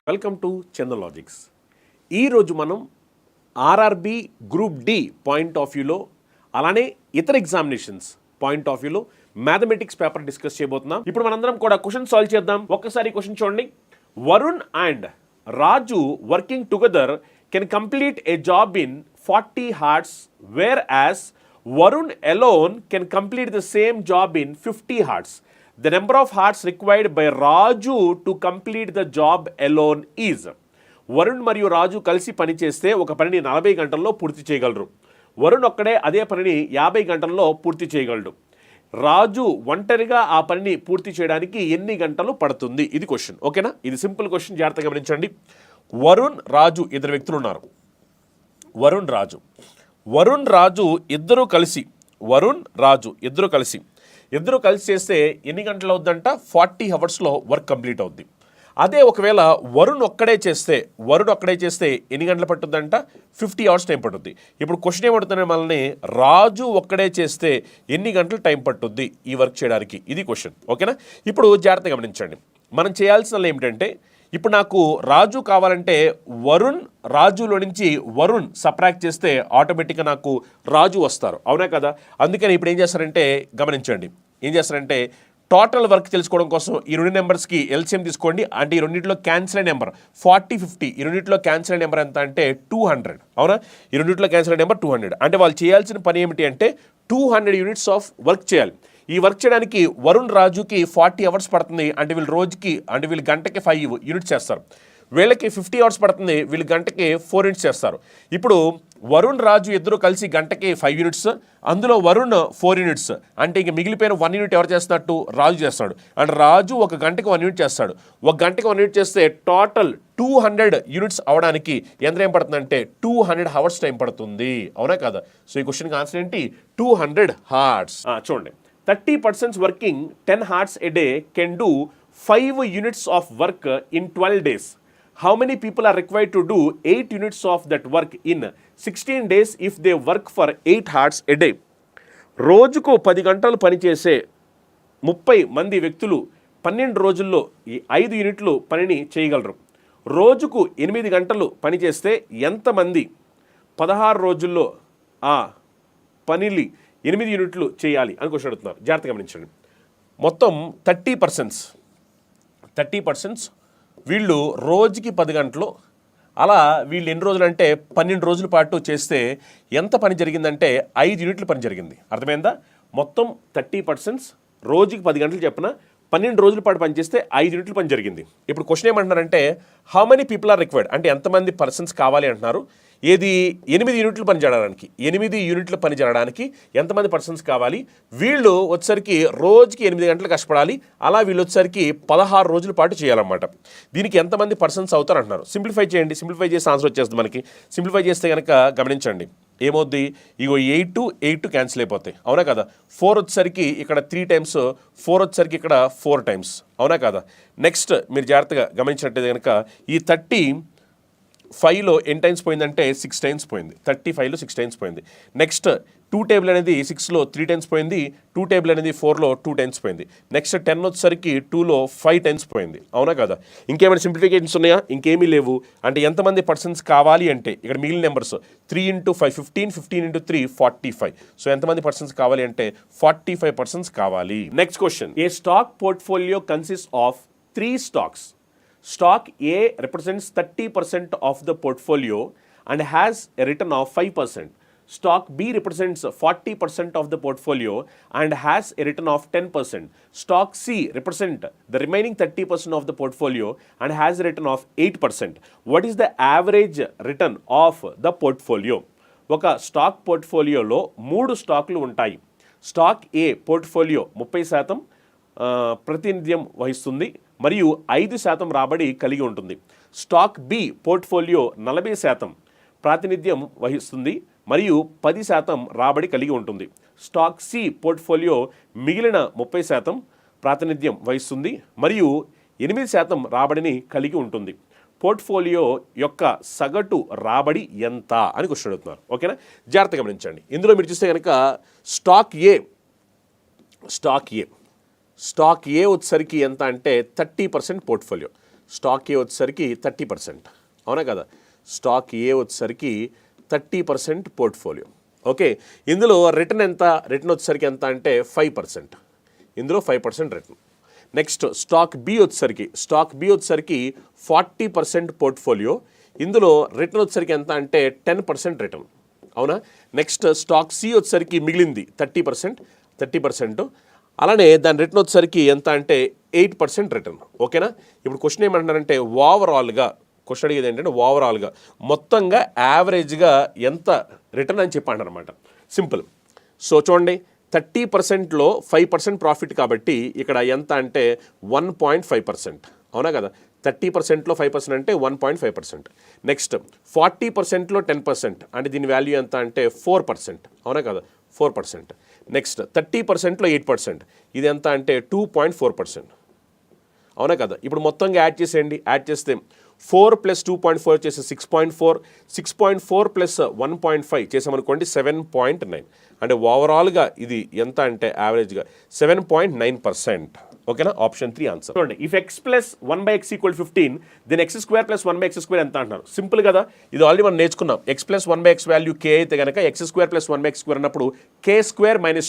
Welcome to Chandra Logics. ఈరోజు మనం RRB group D point of వ్యూలో అలానే ఇతర ఎగ్జామినేషన్స్ పాయింట్ ఆఫ్ వ్యూలో మ్యాథమెటిక్స్ పేపర్ డిస్కస్ చేయబోతున్నాం. ఇప్పుడు మనందరం కూడా క్వశ్చన్ సాల్వ్ చేద్దాం. ఒక్కసారి క్వశ్చన్ చూడండి. Varun and Raju working together can complete A job in 40 hours, whereas Varun alone can complete the same job in 50 hours. The number of hours required by Raju to complete the job alone is. Varun మరియు రాజు కలిసి పని చేస్తే ఒక పనిని 40 గంటల్లో పూర్తి చేయగలరు. వరుణ్ ఒక్కడే అదే పనిని 50 గంటల్లో పూర్తి చేయగలడు. రాజు ఒంటరిగా ఆ పనిని పూర్తి చేయడానికి ఎన్ని గంటలు పడుతుంది? ఇది క్వశ్చన్. ఓకేనా? ఇది సింపుల్ క్వశ్చన్, జాగ్రత్తగా గమనించండి. వరుణ్, రాజు ఇద్దరు వ్యక్తులు ఉన్నారు. వరుణ్ రాజు ఇద్దరు కలిసి చేస్తే ఎన్ని గంటలు అవుద్దంట? 40 అవర్స్లో వర్క్ కంప్లీట్ అవుద్ది. అదే ఒకవేళ వరుణ్ ఒక్కడే చేస్తే ఎన్ని గంటలు పట్టుద్దంట? 50 hours టైం పట్టుద్ది. ఇప్పుడు క్వశ్చన్ ఏమడుతుంది మనల్ని, రాజు ఒక్కడే చేస్తే ఎన్ని గంటలు టైం పట్టుద్ది ఈ వర్క్ చేయడానికి? ఇది క్వశ్చన్. ఓకేనా? ఇప్పుడు జాగ్రత్తగా గమనించండి. మనం చేయాల్సిన ఏమిటంటే, ఇప్పుడు నాకు రాజు కావాలంటే రాజులో నుంచి వరుణ్ సబ్ట్రాక్ట్ చేస్తే ఆటోమేటిక్గా నాకు రాజు వస్తారు. అవునా కదా? అందుకని ఇప్పుడు ఏం చేస్తారంటే గమనించండి. టోటల్ వర్క్ తెలుసుకోవడం కోసం ఈ రెండు నెంబర్స్కి ఎల్సిఎం తీసుకోండి. అంటే ఈ రెండింటిలో క్యాన్సిల్ అయిన నెంబర్ 40, 50. ఈ రెండింటిలో క్యాన్సిల్ అయిన నెంబర్ ఎంత అంటే 200. అవునా? ఈ రెండింటిలో క్యాన్సిల్ అయిన నెంబర్ 200. అంటే వాళ్ళు చేయాల్సిన పని ఏమిటి అంటే 200 units ఆఫ్ వర్క్ చేయాలి. ఈ వర్క్ చేయడానికి వరుణ్ రాజుకి 40 hours పడుతుంది. అంటే వీళ్ళు గంటకి 5 units చేస్తారు. వీళ్ళకి 50 hours పడుతుంది. వీళ్ళు గంటకి 4 units చేస్తారు. ఇప్పుడు వరుణ్ రాజు ఇద్దరు కలిసి గంటకి 5 units, అందులో వరుణ్ 4 units. అంటే ఇంక మిగిలిపోయిన 1 unit ఎవరు చేస్తున్నట్టు? రాజు చేస్తాడు. అంటే రాజు ఒక గంటకి 1 unit చేస్తాడు. ఒక గంటకి 1 unit చేస్తే టోటల్ 200 units అవడానికి ఎంత ఏం పడుతుందంటే 200 hours టైం పడుతుంది. అవునా కదా? సో ఈ క్వశ్చన్కి ఆన్సర్ ఏంటి? 200 hours. చూడండి, 30% working 10 hours a day can do 5 units of work in 12 days. How many people are required to do 8 units of that work in 16 days if they work for 8 hours a day? రోజుకు 10 గంటలు పనిచేసే 30 మంది వ్యక్తులు 12 రోజుల్లో ఈ 5 యూనిట్లు పనిని చేయగలరు. రోజుకు 8 గంటలు పనిచేస్తే ఎంతమంది 16 రోజుల్లో ఆ పనిని 8 యూనిట్లు చేయాలి అని క్వశ్చన్ అడుగుతున్నారు. జాగ్రత్తగా గమనించండి. మొత్తం 30% వీళ్ళు రోజుకి 10 గంటలు, అలా వీళ్ళు ఎన్ని రోజులు అంటే 12 రోజుల పాటు చేస్తే ఎంత పని జరిగిందంటే 5 యూనిట్లు పని జరిగింది. అర్థమైందా? మొత్తం 30% రోజుకి 10 గంటలు చెప్పిన 12 రోజుల పాటు పనిచేస్తే 5 యూనిట్లు పని జరిగింది. ఇప్పుడు క్వశ్చన్ ఏమంటున్నారంటే how many people are required, అంటే ఎంతమంది పర్సన్స్ కావాలి అంటున్నారు. ఏది 8 యూనిట్లు పని చేయడానికి, 8 యూనిట్లు పని చేయడానికి ఎంతమంది పర్సన్స్ కావాలి? వీళ్ళు వచ్చేసరికి రోజుకి 8 గంటలు కష్టపడాలి. అలా వీళ్ళు వచ్చేసరికి 16 రోజుల పాటు చేయాలన్నమాట. దీనికి ఎంతమంది పర్సన్స్ అవుతారు అంటున్నారు. సింప్లిఫై చేయండి. సింప్లిఫై చేసి ఆన్సర్ వచ్చేస్తుంది మనకి. సింప్లిఫై చేస్తే కనుక గమనించండి ఏమవుద్ది. ఇగో 8 క్యాన్సిల్ అయిపోతాయి. అవునా కదా? 4 వచ్చేసరికి ఇక్కడ 3 times, 4 వచ్చేసరికి ఇక్కడ 4 times. అవునా కదా? నెక్స్ట్ మీరు జాగ్రత్తగా గమనించినట్టయితే కనుక ఈ 35లో ఎన్ని టైమ్స్ పోయిందంటే 6 times పోయింది. 35లో 6 times పోయింది. నెక్స్ట్ 2 టేబుల్ అనేది 6లో 3 times పోయింది. 2 టేబుల్ అనేది 4లో 2 times పోయింది. నెక్స్ట్ 10 వచ్చేసరికి 2లో 5 times పోయింది. అవునా కదా? ఇంకేమైనా సింప్లిఫికేషన్స్ ఉన్నాయా? ఇంకేమీ లేవు. అంటే ఎంతమంది పర్సన్స్ కావాలి అంటే ఇక్కడ మిగిలిన నెంబర్స్ 3 × 5 15, 15 × 3 45. సో ఎంతమంది పర్సన్స్ కావాలి అంటే 45 persons కావాలి. Next question. A stock portfolio consist of 3 stocks. Stock A represents 30% of the portfolio and has a return of 5%. Stock B represents 40% of the portfolio and has a return of 10%. Stock C represents the remaining 30% of the portfolio and has a return of 8%. What is the average return of the portfolio? ఒక stock పోర్ట్ఫోలియోలో 3 స్టాక్లు ఉంటాయి. Stock ఏ portfolio 30% ప్రాతినిధ్యం వహిస్తుంది మరియు 5% రాబడి కలిగి ఉంటుంది. Stock B portfolio 40% ప్రాతినిధ్యం వహిస్తుంది మరియు 10% రాబడి కలిగి ఉంటుంది. స్టాక్ సి పోర్ట్ఫోలియో మిగిలిన 30% ప్రాతినిధ్యం వహిస్తుంది మరియు 8% రాబడిని కలిగి ఉంటుంది. పోర్ట్ఫోలియో యొక్క సగటు రాబడి ఎంత అని క్వశ్చన్ అడుగుతున్నారు. ఓకేనా? జాగ్రత్తగా గమనించండి. ఇందులో మీరు చూస్తే కనుక స్టాక్ ఏ వచ్చేసరికి ఎంత అంటే 30% పోర్ట్ఫోలియో. స్టాక్ ఏ వచ్చేసరికి 30%, అవునా కదా. స్టాక్ ఏ వచ్చేసరికి 30% పోర్ట్ఫోలియో. ఓకే, ఇందులో రిటర్న్ ఎంత, రిటర్న్ వచ్చేసరికి ఎంత అంటే 5%, ఇందులో 5% రిటర్న్. నెక్స్ట్ స్టాక్ బి వచ్చేసరికి 40% పోర్ట్ఫోలియో, ఇందులో రిటర్న్ వచ్చేసరికి ఎంత అంటే 10% రిటర్న్, అవునా. నెక్స్ట్ స్టాక్ సి వచ్చేసరికి మిగిలింది 30%, అలానే దాని రిటర్న్ వచ్చేసరికి ఎంత అంటే 8% రిటర్న్. ఓకేనా. ఇప్పుడు క్వశ్చన్ ఏమంటున్నారంటే ఓవరాల్గా, క్వశ్చన్ అడిగేది ఏంటంటే ఓవరాల్గా మొత్తంగా యావరేజ్గా ఎంత రిటర్న్ అని చెప్పండి అనమాట. సింపుల్. సో చూడండి, 30%లో 5% ప్రాఫిట్ కాబట్టి ఇక్కడ ఎంత అంటే 1.5%, అవునా కదా. 30%లో 5% అంటే 1.5%. నెక్స్ట్ 40%లో 10% అంటే దీని వాల్యూ ఎంత అంటే 4%, అవునా కదా, 4%. నెక్స్ట్ 30%లో 8%, ఇది ఎంత అంటే 2.4%, అవునా కదా. ఇప్పుడు మొత్తంగా యాడ్ చేసేయండి. యాడ్ చేస్తే 4 + 2.4 చేసి 6.4, 6.4 + 1.5 చేసామనుకోండి 7.9. అంటే ఓవరాల్గా ఇది ఎంత అంటే యావరేజ్గా 7.9%. ఓకేనా. Option 3 answer. చూడండి, if x + 1/x = 15, then x² + 1/x² ఎంత అంటున్నారు. సింపుల్ కదా, ఇది ఆల్రెడీ మనం నేర్చుకున్నాం. x + 1/x వాల్యూ k అయితే కనుక x² + 1/x² అన్నప్పుడు k² -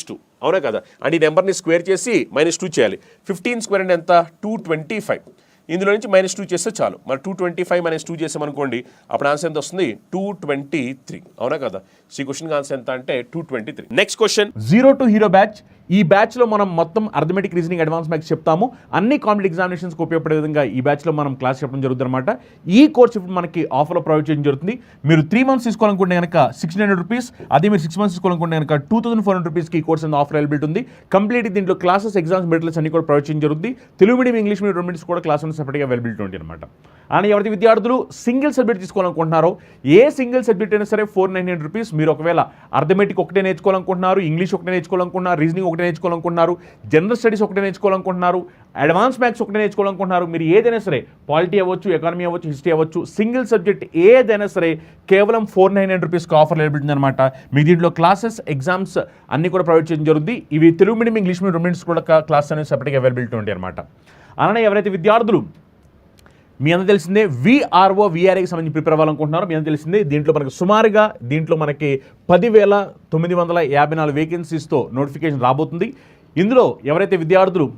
2, అవునా కదా. అంటే ఈ నెంబర్ని స్క్వేర్ చేసి -2 చేయాలి. 15² అంటే ఎంత 225. ఇందులో నుంచి -2 చేస్తే చాలు. మరి 225 - 2 చేసామనుకోండి అప్పుడు ఆన్సర్ ఎంత వస్తుంది 223, అవునా కదా. ఈ క్వశ్చన్కి ఆన్సర్ ఎంత అంటే 223. Next question, 0 to hero batch. ఈ బ్యాచ్లో మనం మొత్తం అర్థమెటిక్, రీజనింగ్, అడ్వాన్స్ మ్యాథ్స్ చెప్తాము. అన్ని కాంపిటేటివ్ ఎగ్జామినేషన్స్కి ఉపయోగపడే విధంగా ఈ బ్యాచ్లో మనం క్లాస్ చెప్పడం జరుగుతుంది అనమాట. ఈ కోర్స్ ఇప్పుడు మనకి ఆఫర్లో ప్రొవైడ్ చేయడం జరుగుతుంది. మీరు 3 months తీసుకోవాలనుకుంటే కనుక 1600 రూపీస్, అదే మీరు 6 months తీసుకోవాలనుకుంటే కనుక 2400 రూపీస్కి ఈ కోర్స్ ఆఫర్ అవైలబిలిటీ ఉంది. కంప్లీట్ దీంట్లో క్లాసెస్, ఎగ్జామ్స్, మెటీరియల్స్ అన్ని కూడా ప్రొవైడ్ చేయడం జరుగుతుంది. Telugu medium, English medium 2 minutes కూడా క్లాస్ సెపరేట్గా అవైలబిలిటీ ఉంటుంది అనమాట. అని ఎవరైతే విద్యార్థులు సింగిల్ సబ్జెక్ట్ తీసుకోవాలనుకుంటున్నారో, ఏ సింగిల్ సబ్జెక్ట్ అయినా సరే 499 రూపీస్. మీరు ఒకవేళ అర్థమెటిక్ ఒకటే నేర్చుకోవాలనుకుంటున్నారు, ఇంగ్లీష్ ఒకటే నేర్చుకోవాలనుకుంటున్నారు, రీజనింగ్ ఒకటే నేర్చుకోవాలనుకుంటున్నారు, జనరల్ స్టడీస్ ఒకటే నేర్చుకోవాలనుకుంటున్నారు, అడ్వాన్స్ మ్యాథ్స్ ఒకటే నేర్చుకోవాలనుకుంటున్నారు, మీరు ఏదైనా సరే పాలిటీ అవ్వచ్చు, ఎకానమీ అవ్వచ్చు, హిస్టరీ అవ్వచ్చు, సింగిల్ సబ్జెక్ట్ ఏదైనా సరే కేవలం 499 రూపీస్కి ఆఫర్ అవైలబిలిటీ అనమాట. మీ దీంట్లో క్లాసెస్, ఎగ్జామ్స్ అన్ని కూడా ప్రొవైడ్ చేయడం జరుగుతుంది. ఇవి Telugu medium, English medium 2 minutes కూడా క్లాస్ అనేది సెపరేట్గా అవైలబిలిటీ ఉంటాయి అనమాట. అలానే ఎవరైతే విద్యార్థులు మీ అందరూ తెలిసిందే VRO, VRAకి సంబంధించి ప్రిపేర్ అవ్వాలనుకుంటున్నారు. మీ అందరూ తెలిసిందే దీంట్లో మనకి సుమారుగా 10,954 వేకెన్సీస్తో నోటిఫికేషన్ రాబోతుంది. ఇందులో ఎవరైతే విద్యార్థులు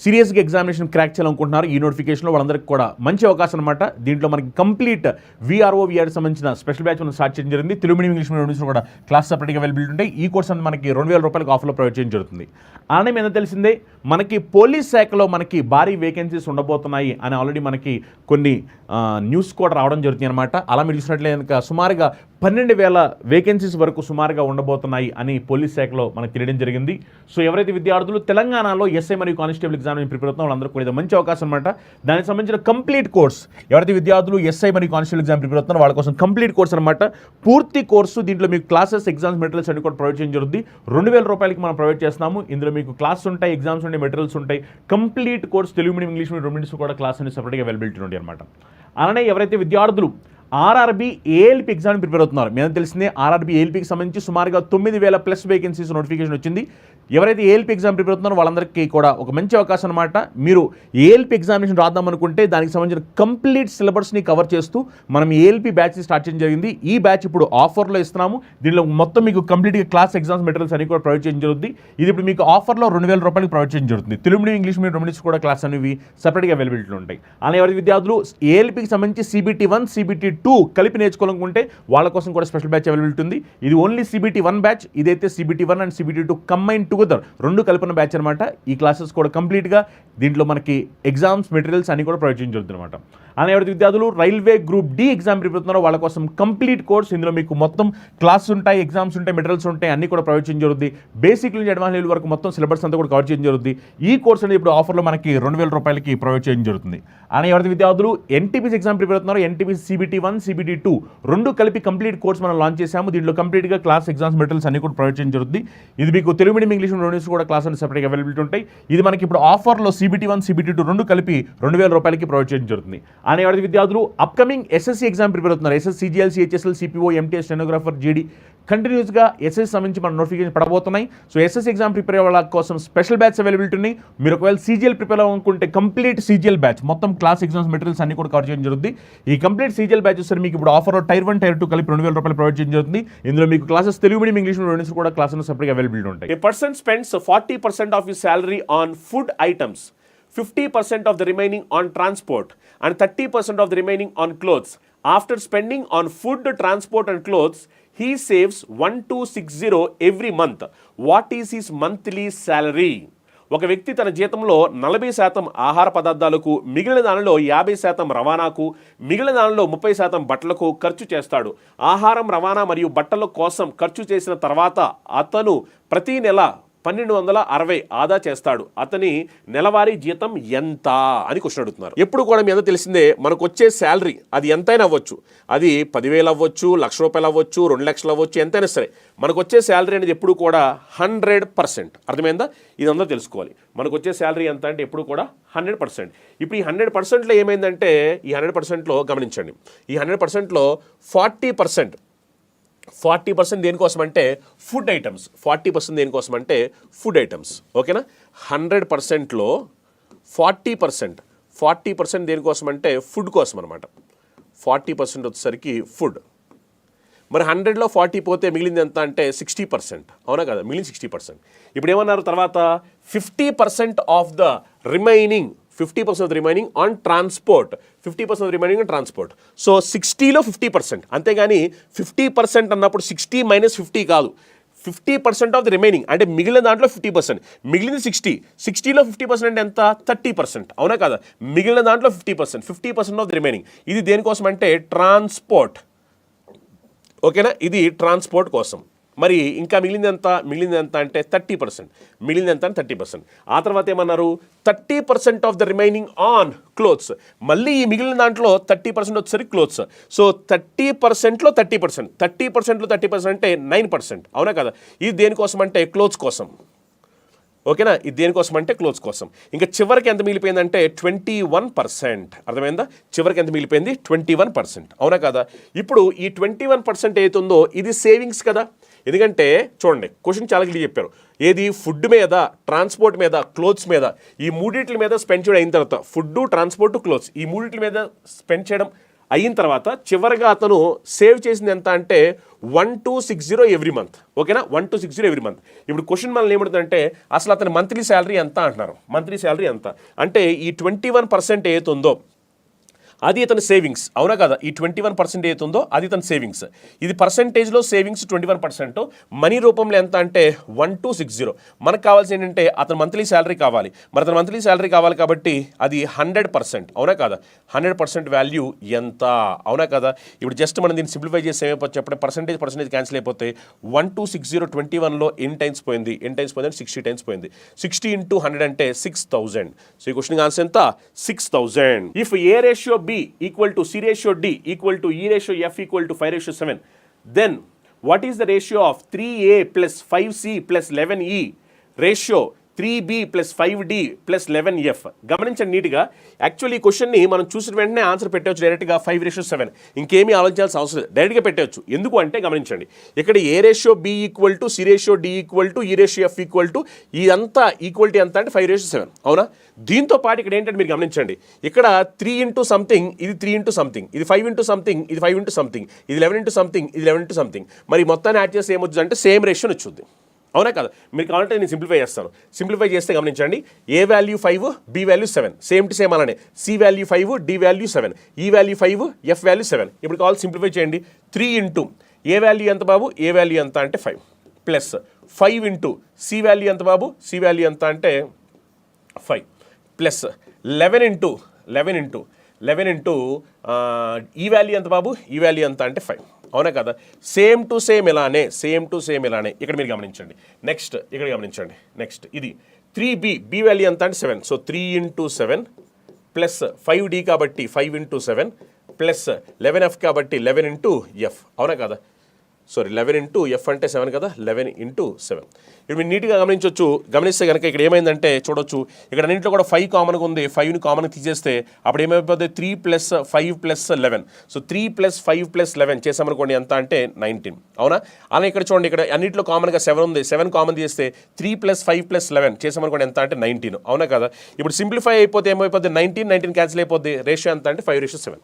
సీరియస్గా ఎగ్జామినేషన్ క్రాక్ చేయాలనుకుంటున్నారు ఈ నోటిఫికేషన్లో వాళ్ళందరికీ కూడా మంచి అవకాశం అనమాట. దీంట్లో మనకి కంప్లీట్ VRO, VRకి సంబంధించిన స్పెషల్ బ్యాచ్ మనం స్టార్ట్ చేయడం జరిగింది. తెలుగు మీడియం, ఇంగ్లీష్ మీడియం కూడా క్లాస్ సపరేట్గా అవైలబిలిటీ ఉంటాయి. ఈ కోర్స్ అనేది మనకి 2000 రూపాయలకు ఆఫర్లో ప్రొవైడ్ చేయడం జరుగుతుంది. అలానే మీద తెలిసిందే మనకి పోలీస్ శాఖలో మనకి భారీ వేకెన్సీస్ ఉండబోతున్నాయి అని ఆల్రెడీ మనకి కొన్ని న్యూస్ కూడా రావడం జరుగుతుంది అనమాట. అలా మీరు చూసినట్లయితే కనుక సుమారుగా 12,000 వేకెన్సీస్ వరకు సుమారుగా ఉండబోతున్నాయి అని పోలీస్ శాఖలో మనకు తెలియడం జరిగింది. సో ఎవరైతే విద్యార్థులు తెలంగాణలో ఎస్ఐ మరియు కానిస్టేబుల్ ఎగ్జామినేషన్ ప్రిపేర్ అవుతున్నా వాళ్ళందరూ కూడా ఇది మంచి అవకాశం అనమాట. దానికి సంబంధించిన కంప్లీట్ కోర్స్, ఎవరైతే విద్యార్థులు ఎస్ఐ మరియు కానిస్టేబుల్ ఎగ్జామ్ ప్రిపేర్ అవుతున్నారో వాళ్ళ కోసం కంప్లీట్ కోర్స్ అనమాట. పూర్తి కోర్సు దీంట్లో మీకు క్లాసెస్, ఎగ్జామ్స్, మెటీరియల్స్ అన్ని కూడా ప్రొవైడ్ చేయడం జరుగుతుంది. 2000 రూపాయలకి మనం ప్రొవైడ్ చేస్తున్నాము. ఇందులో మీకు క్లాస్ ఉంటాయి, ఎగ్జామ్స్ ఉంటాయి, మెటీరియల్స్ ఉంటాయి. Complete course Telugu medium, English medium 2 minutes కూడా క్లాస్ అనేది సెపరేట్గా అవైలబిలిటీ ఉంటాయి అనమాట. అలానే ఎవరైతే విద్యార్థులు RRB ALP ఎగ్జామ్ ప్రిపేర్ అవుతున్నారు, మీ అందరికీ తెలిసిందే RRB ALPకి సంబంధించి సుమారుగా 9,000+ వేకెన్సీస్ నోటిఫికేషన్ వచ్చింది. ఎవరైతే ALP ఎగ్జామ్ ప్రిపేర్ అవుతున్నారో వాళ్ళందరికీ కూడా ఒక మంచి అవకాశం అనమాట. మీరు ALP ఎగ్జామినేషన్ రాద్దాం అనుకుంటే దానికి సంబంధించిన కంప్లీట్ సిలబస్ని కవర్ చేస్తూ మనం ALP బ్యాచ్ స్టార్ట్ చేయడం జరిగింది. ఈ బ్యాచ్ ఇప్పుడు ఆఫర్లో ఇస్తున్నాము. దీనిలో మొత్తం మీకు కంప్లీట్గా క్లాస్, ఎగ్జామ్స్, మెటీరియల్స్ అన్ని కూడా ప్రొవైడ్ చేయడం జరుగుతుంది. ఇది ఇప్పుడు మీకు ఆఫర్లో 2000 రూపాయలకి ప్రొవైడ్ చేయడం జరుగుతుంది. Telugu medium, English medium 2 minutes కూడా క్లాస్ అనేవి సెపరేట్గా అవైలబిలిటీ ఉంటాయి. అలా ఎవరైతే విద్యార్థులు ALPకి సంబంధించి CBT1, CBT2 కలిపి నేర్చుకోవాలనుకుంటే వాళ్ళ కోసం కూడా స్పెషల్ బ్యాచ్ అవైలబిలిటీ ఉంది. ఇది ఓన్లీ CBT1 బ్యాచ్, ఇదైతే CBT1 and CBT2 combine together 2 కలిపిన బ్యాచ్ అనమాట. ఈ క్లాసెస్ కూడా కంప్లీట్గా దీంట్లో మనకి ఎగ్జామ్స్, మెటీరియల్స్ అన్ని కూడా ప్రొవైడ్ చేయడం జరుగుతుంది అనమాట. అలా ఎవరైతే విద్యార్థులు railway group D exam prepare అవుతున్నారో వాళ్ళ కోసం కంప్లీట్ కోర్స్, ఇందులో మీకు మొత్తం క్లాస్ ఉంటాయి, ఎగ్జామ్స్ ఉంటాయి, మెటీరియల్స్ ఉంటాయి, అన్ని కూడా ప్రొవైడ్ చేయడం జరుగుతుంది. బేసిక్ నుంచి అడ్వాన్స్ లెవెల్ వరకు మొత్తం సిలబస్ అంతా కూడా కవర్ చేయడం జరుగుతుంది. ఈ కోర్స్ అనేది ఇప్పుడు ఆఫర్లో మనకి 2000 రూపాయలకి ప్రొవైడ్ చేయడం జరుగుతుంది. అలా ఎవరైతే విద్యార్థులు NTPC ఎగ్జామ్ ప్రిపేర్ అవుతున్నారో NTPC CBT1, CBT2 2 కలిపి కంప్లీట్ కోర్స్ మనం లాంచ్ చేసాము. దీంట్లో కంప్లీట్గా క్లాస్, ఎగ్జామ్స్, మెటీరియల్స్ అన్ని కూడా ప్రొవైడ్ చేయడం జరుగుతుంది. ఇది మీకు Telugu medium, English medium 2 minutes కూడా క్లాస్ అని సెపరేట్గా అవైలబిలిటీ ఉంటాయి. ఇది మనకి ఇప్పుడు ఆఫర్లో CBT1, CBT2 2 కలిపి 2000 రూపాయలకి ప్రొవైడ్ చేయడం జరుగుతుంది. అనే విద్యార్థులు అప్కమింగ్ ఎస్ఎస్సీ ఎగ్జామ్ ప్రిపేర్ అవుతున్నారు. SSC, CGL, CHSL, CPO, MTS, stenographer, GD కంటిన్యూస్గా ఎస్ఎస్సీ సంబంధించి మన నోటిఫికేషన్ పడబోతున్నాయి. సో ఎస్ఎస్సీ ఎగ్జామ్ ప్రిపేర్ అయ్యే వాళ్ళ కోసం స్పెషల్ బ్యాచ్ అవైలబిలిటీ ఉన్నాయి. మీరు ఒకవేళ సీజీఎల్ ప్రిపేర్ అవ్వాలనుకుంటే కంప్లీట్ సీజీఎల్ బ్యాచ్ మొత్తం క్లాస్ ఎగ్జామ్స్ మెటీరియల్స్ అన్ని కూడా కవర్ చేయడం జరుగుతుంది. ఈ కంప్లీట్ సీజీఎల్ బ్యాచ్ వస్తే మీకు ఇప్పుడు ఆఫర్ టైర్ 1, టైర్ 2 కలిపి 2000 రూపాయలు ప్రొవైడ్ చేయడం జరుగుతుంది. ఇందులో మీకు classes Telugu medium, English medium కూడా క్లాసెస్ సెపరేట్గా అవైలబిలిటీ ఉంటాయి. A person spends 40% of his salary on food items, 50% of the remaining on transport, and 30% of the remaining on clothes. After spending on food, transport, and clothes, he saves 1260 every month. What is his monthly salary? ఒక వ్యక్తి తన జీతంలో 40% ఆహార పదార్థాలకు, మిగిలిన దానిలో 50% రవాణాకు, మిగిలిన దానిలో 30% బట్టలకు ఖర్చు చేస్తాడు. ఆహారం, రవాణా మరియు బట్టల కోసం ఖర్చు చేసిన తర్వాత అతను ప్రతి నెల 1260 ఆదా చేస్తాడు. అతని నెలవారీ జీతం ఎంత అని క్వశ్చన్ అడుగుతున్నారు. ఎప్పుడు కూడా మీ అందరూ తెలిసిందే, మనకు వచ్చే శాలరీ అది ఎంతైనా అవ్వచ్చు. అది 10,000 అవ్వచ్చు, ₹1,00,000 అవ్వచ్చు, 2,00,000 అవ్వచ్చు, ఎంతైనా సరే మనకు వచ్చే శాలరీ అనేది ఎప్పుడు కూడా 100%. అర్థమైందా? ఇదంతా తెలుసుకోవాలి. మనకు వచ్చే శాలరీ ఎంత అంటే ఎప్పుడు కూడా 100%. ఇప్పుడు ఈ 100%లో ఏమైందంటే, ఈ 100%లో గమనించండి, ఈ 100%లో 40% దేనికోసం అంటే ఫుడ్ ఐటమ్స్. 40% దేనికోసం అంటే ఫుడ్ ఐటమ్స్. ఓకేనా? 100%లో 40% దేనికోసం అంటే ఫుడ్ కోసం అనమాట. 40% వచ్చేసరికి ఫుడ్. మరి 100లో 40 పోతే మిగిలింది ఎంత అంటే 60%. అవునా కదా? మిగిలింది 60%. ఇప్పుడు ఏమన్నారు తర్వాత, 50% of the remaining, 50% of the remaining on transport. 50% of the remaining on transport. So 60లో 50%. అంతేగాని 50% అన్నప్పుడు 60 - 50 కాదు. 50% ఆఫ్ ది రిమైనింగ్ అంటే మిగిలిన దాంట్లో 50%. మిగిలింది 60. 60లో 50% అంటే ఎంత? 30%. అవునా కదా? మిగిలిన దాంట్లో 50%. 50% ఆఫ్ ది రిమైనింగ్. ఇది దేనికోసం అంటే ట్రాన్స్పోర్ట్. ఓకేనా? ఇది ట్రాన్స్పోర్ట్ కోసం. మరి ఇంకా మిగిలింది ఎంత అంటే 30%. మిగిలింది ఎంత అంటే 30%. ఆ తర్వాత ఏమన్నారు, 30% of the remaining on clothes. మళ్ళీ ఈ మిగిలిన దాంట్లో 30% వచ్చేసరికి క్లోత్స్. సో 30%లో 30%. 30%లో 30% అంటే 9%. అవునా కదా? ఇది దేనికోసం అంటే క్లోత్స్ కోసం. ఓకేనా? ఇది దేనికోసం అంటే క్లోత్స్ కోసం. ఇంకా చివరికి ఎంత మిగిలిపోయిందంటే 21%. అర్థమైందా? చివరికి ఎంత మిగిలిపోయింది? 21%. అవునా కదా? ఇప్పుడు ఈ 21% ఏతుందో ఇది సేవింగ్స్ కదా. ఎందుకంటే చూడండి, క్వశ్చన్ చాలా క్లియర్ చెప్పారు. ఏది? ఫుడ్ మీద, ట్రాన్స్పోర్ట్ మీద, క్లోత్స్ మీద, ఈ మూడింటి మీద స్పెండ్ చేయడం అయిన తర్వాత, ఫుడ్, ట్రాన్స్పోర్ట్, క్లోత్స్, ఈ మూడింటి మీద స్పెండ్ చేయడం అయిన తర్వాత చివరిగా అతను సేవ్ చేసింది ఎంత అంటే 1260 ఎవ్రీ మంత్. ఓకేనా? 1260 ఎవ్రీ మంత్. ఇప్పుడు క్వశ్చన్ మనల్ని ఏమడుతుందంటే, అసలు అతని మంత్లీ శాలరీ ఎంత అంటున్నారు. మంత్లీ శాలరీ ఎంత అంటే ఈ 21% ఏతుందో అది ఇతని సేవింగ్స్. అవునా కదా? ఈ 21% ఏతుందో అది ఇతని సేవింగ్స్. ఇది పర్సంటేజ్లో సేవింగ్స్ 21%. మనీ రూపంలో ఎంత అంటే 1260. మనకు కావాల్సింది ఏంటంటే అతని మంత్లీ శాలరీ కావాలి. మరి అతని మంత్లీ శాలరీ కావాలి కాబట్టి అది 100%. అవునా కదా? 100% వాల్యూ ఎంత? అవునా కదా? ఇప్పుడు జస్ట్ మనం దీన్ని సింప్లిఫై చేసి ఏమైపోతే చెప్పండి, పర్సంటేజ్ క్యాన్సిల్ అయిపోతే 1260 21లో ఎన్ని టైమ్స్ పోయింది? 60 టైమ్స్ పోయింది. 60 × 100 అంటే 6000. సో ఈ క్వశ్చన్ ఆన్సర్ ఎంత? 6000. If A ratio B equal to C ratio D equal to E ratio F equal to 5:7, then what is the ratio of 3A plus 5C plus 11E ratio 3B plus 5D plus 11F? గమనించండి నీట్గా. Actually ఈ క్వశ్చన్ని మనం చూసిన వెంటనే answer పెట్టవచ్చు డైరెక్ట్గా 5:7. ఇంకేమీ ఆలోచించాల్సిన అవసరం లేదు, డైరెక్ట్గా పెట్టవచ్చు. ఎందుకు అంటే గమనించండి, ఇక్కడ A ratio B equal to C ratio D equal to E ratio F equal to ఇదంతా ఈక్వాలిటీ ఎంత అంటే 5:7. అవునా? దీంతో పాటు ఇక్కడ ఏంటంటే మీరు గమనించండి, ఇక్కడ 3 × సంథింగ్, ఇది 3 × సంథింగ్, ఇది 5 × సంథింగ్, ఇది 5 × సంథింగ్, ఇది 11 × సంథింగ్, ఇది 11 × సంథింగ్. మరి మొత్తాన్ని యాడ్ చేస్తే ఏమొచ్చుది అంటే సేమ్ రేషియో వచ్చుద్ది. అవునా కదా? మీరు కావాలంటే నేను సింప్లిఫై చేస్తాను. సింప్లిఫై చేస్తే గమనించండి, A value 5, B value 7, same to same అలానే. C value 5, D value 7, E value 5, F value 7. ఇప్పుడు కావాలి సింప్లిఫై చేయండి. 3 × ఏ వాల్యూ ఎంత బాబు? ఏ వాల్యూ ఎంత అంటే 5 ప్లస్ 5 × సి వాల్యూ ఎంత బాబు? సి వాల్యూ ఎంత అంటే 5 ప్లస్ 11 × ఈ వాల్యూ ఎంత బాబు? ఈ వాల్యూ ఎంత అంటే 5. అవునా కదా? సేమ్ టు సేమ్ ఇలానే ఇక్కడ మీరు గమనించండి. నెక్స్ట్ ఇక్కడ గమనించండి. నెక్స్ట్ ఇది 3B, బి వాల్యూ ఎంత అంటే 7. సో 3 × 7 ప్లస్ 5D కాబట్టి 5 × 7 ప్లస్ 11F కాబట్టి 11 × F. అవునా కదా? సారీ 11 ఇంటూ ఎఫ్ అంటే 7 కదా, 11 ఇంటూ 7. ఇప్పుడు మీరు నీట్గా గమనిస్తే కనుక ఇక్కడ ఏమైందంటే చూడొచ్చు, ఇక్కడ అన్నింటిలో కూడా 5 కామన్గా ఉంది. 5ని కామన్గా తీసేస్తే అప్పుడు ఏమైపోతుంది 3 + 5 + 11. సో 3 + 5 + 11 చేసామనుకోండి ఎంత అంటే 19. అవునా? అలా ఇక్కడ చూడండి, ఇక్కడ అన్నింటిలో కామన్గా 7 ఉంది. 7 కామన్ తీస్తే 3 + 5 + 11 చేసామనుకోండి ఎంత అంటే 19. అవునా కదా? ఇప్పుడు సింప్లిఫై అయిపోతే ఏమైపోతుంది 19 క్యాన్సిల్ అయిపోద్ది. రేషియో ఎంత అంటే 5:7.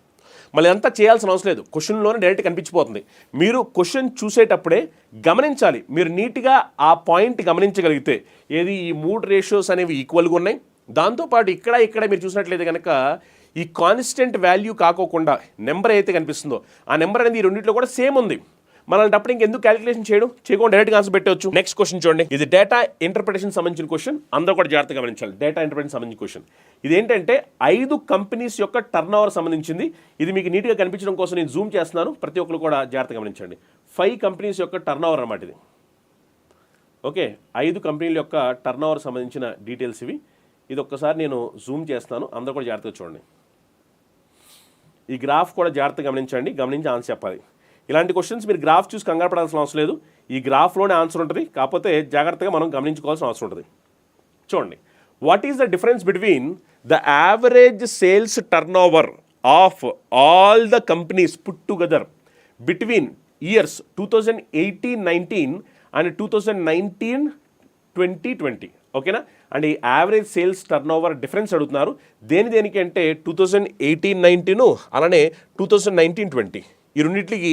మళ్ళీ అంతా చేయాల్సిన అవసరం లేదు, క్వశ్చన్లోనే డైరెక్ట్ కనిపించిపోతుంది. మీరు క్వశ్చన్ చూసేటప్పుడే గమనించాలి. మీరు నీట్గా ఆ పాయింట్ గమనించగలిగితే ఏది ఈ 3 రేషియోస్ అనేవి ఈక్వల్గా ఉన్నాయి. దాంతోపాటు ఇక్కడ మీరు చూసినట్లయితే కనుక ఈ కాన్స్టెంట్ వాల్యూ కాకోకుండా నెంబర్ అయితే కనిపిస్తుందో ఆ నెంబర్ అనేది ఈ రెండింటిలో కూడా సేమ్ ఉంది. మనం అప్పుడు ఇంకెందుకు క్యాలిక్యులేషన్ చేయకుండా డైరెక్ట్ ఆన్సర్ పెట్టవచ్చు. నెక్స్ట్ క్వశ్చన్ చూడండి, ఇది డేటా ఇంటర్ప్రిటేషన్ సంబంధించిన క్వశ్చన్. అందరూ కూడా జాగ్రత్తగా గమనించాలి. డేటా ఇంటర్ప్రిటేషన్ సంబంధించిన క్వశ్చన్ ఇది ఏంటంటే 5 కంపెనీస్ యొక్క టర్న్ ఓవర్ సంబంధించింది. ఇది మీకు నీట్గా కనిపించడం కోసం నేను జూమ్ చేస్తున్నాను, ప్రతి ఒక్కరు కూడా జాగ్రత్తగా గమనించండి. 5 కంపెనీస్ యొక్క టర్న్ ఓవర్ అన్నమాట ఇది. ఓకే, 5 కంపెనీల యొక్క టర్న్ ఓవర్ సంబంధించిన డీటెయిల్స్ ఇవి. ఇది ఒక్కసారి నేను జూమ్ చేస్తాను, అందరూ కూడా జాగ్రత్తగా చూడండి. ఈ గ్రాఫ్ కూడా జాగ్రత్తగా గమనించి ఆన్సర్ చెప్పాలి. ఇలాంటి క్వశ్చన్స్ మీరు గ్రాఫ్ చూసి కంగారు పడాల్సిన అవసరం లేదు, ఈ గ్రాఫ్లోనే ఆన్సర్ ఉంటుంది. కాకపోతే జాగ్రత్తగా మనం గమనించుకోవాల్సిన అవసరం ఉంటుంది. చూడండి, what is the difference between the average sales turn over of all the companies put together between years 2018-19 and 2019-2020? ఓకేనా? అండ్ ఈ average sales turn over difference అడుగుతున్నారు. దేనికి అంటే 2018-19 అలానే 2019-20 ఈ రెండింటికి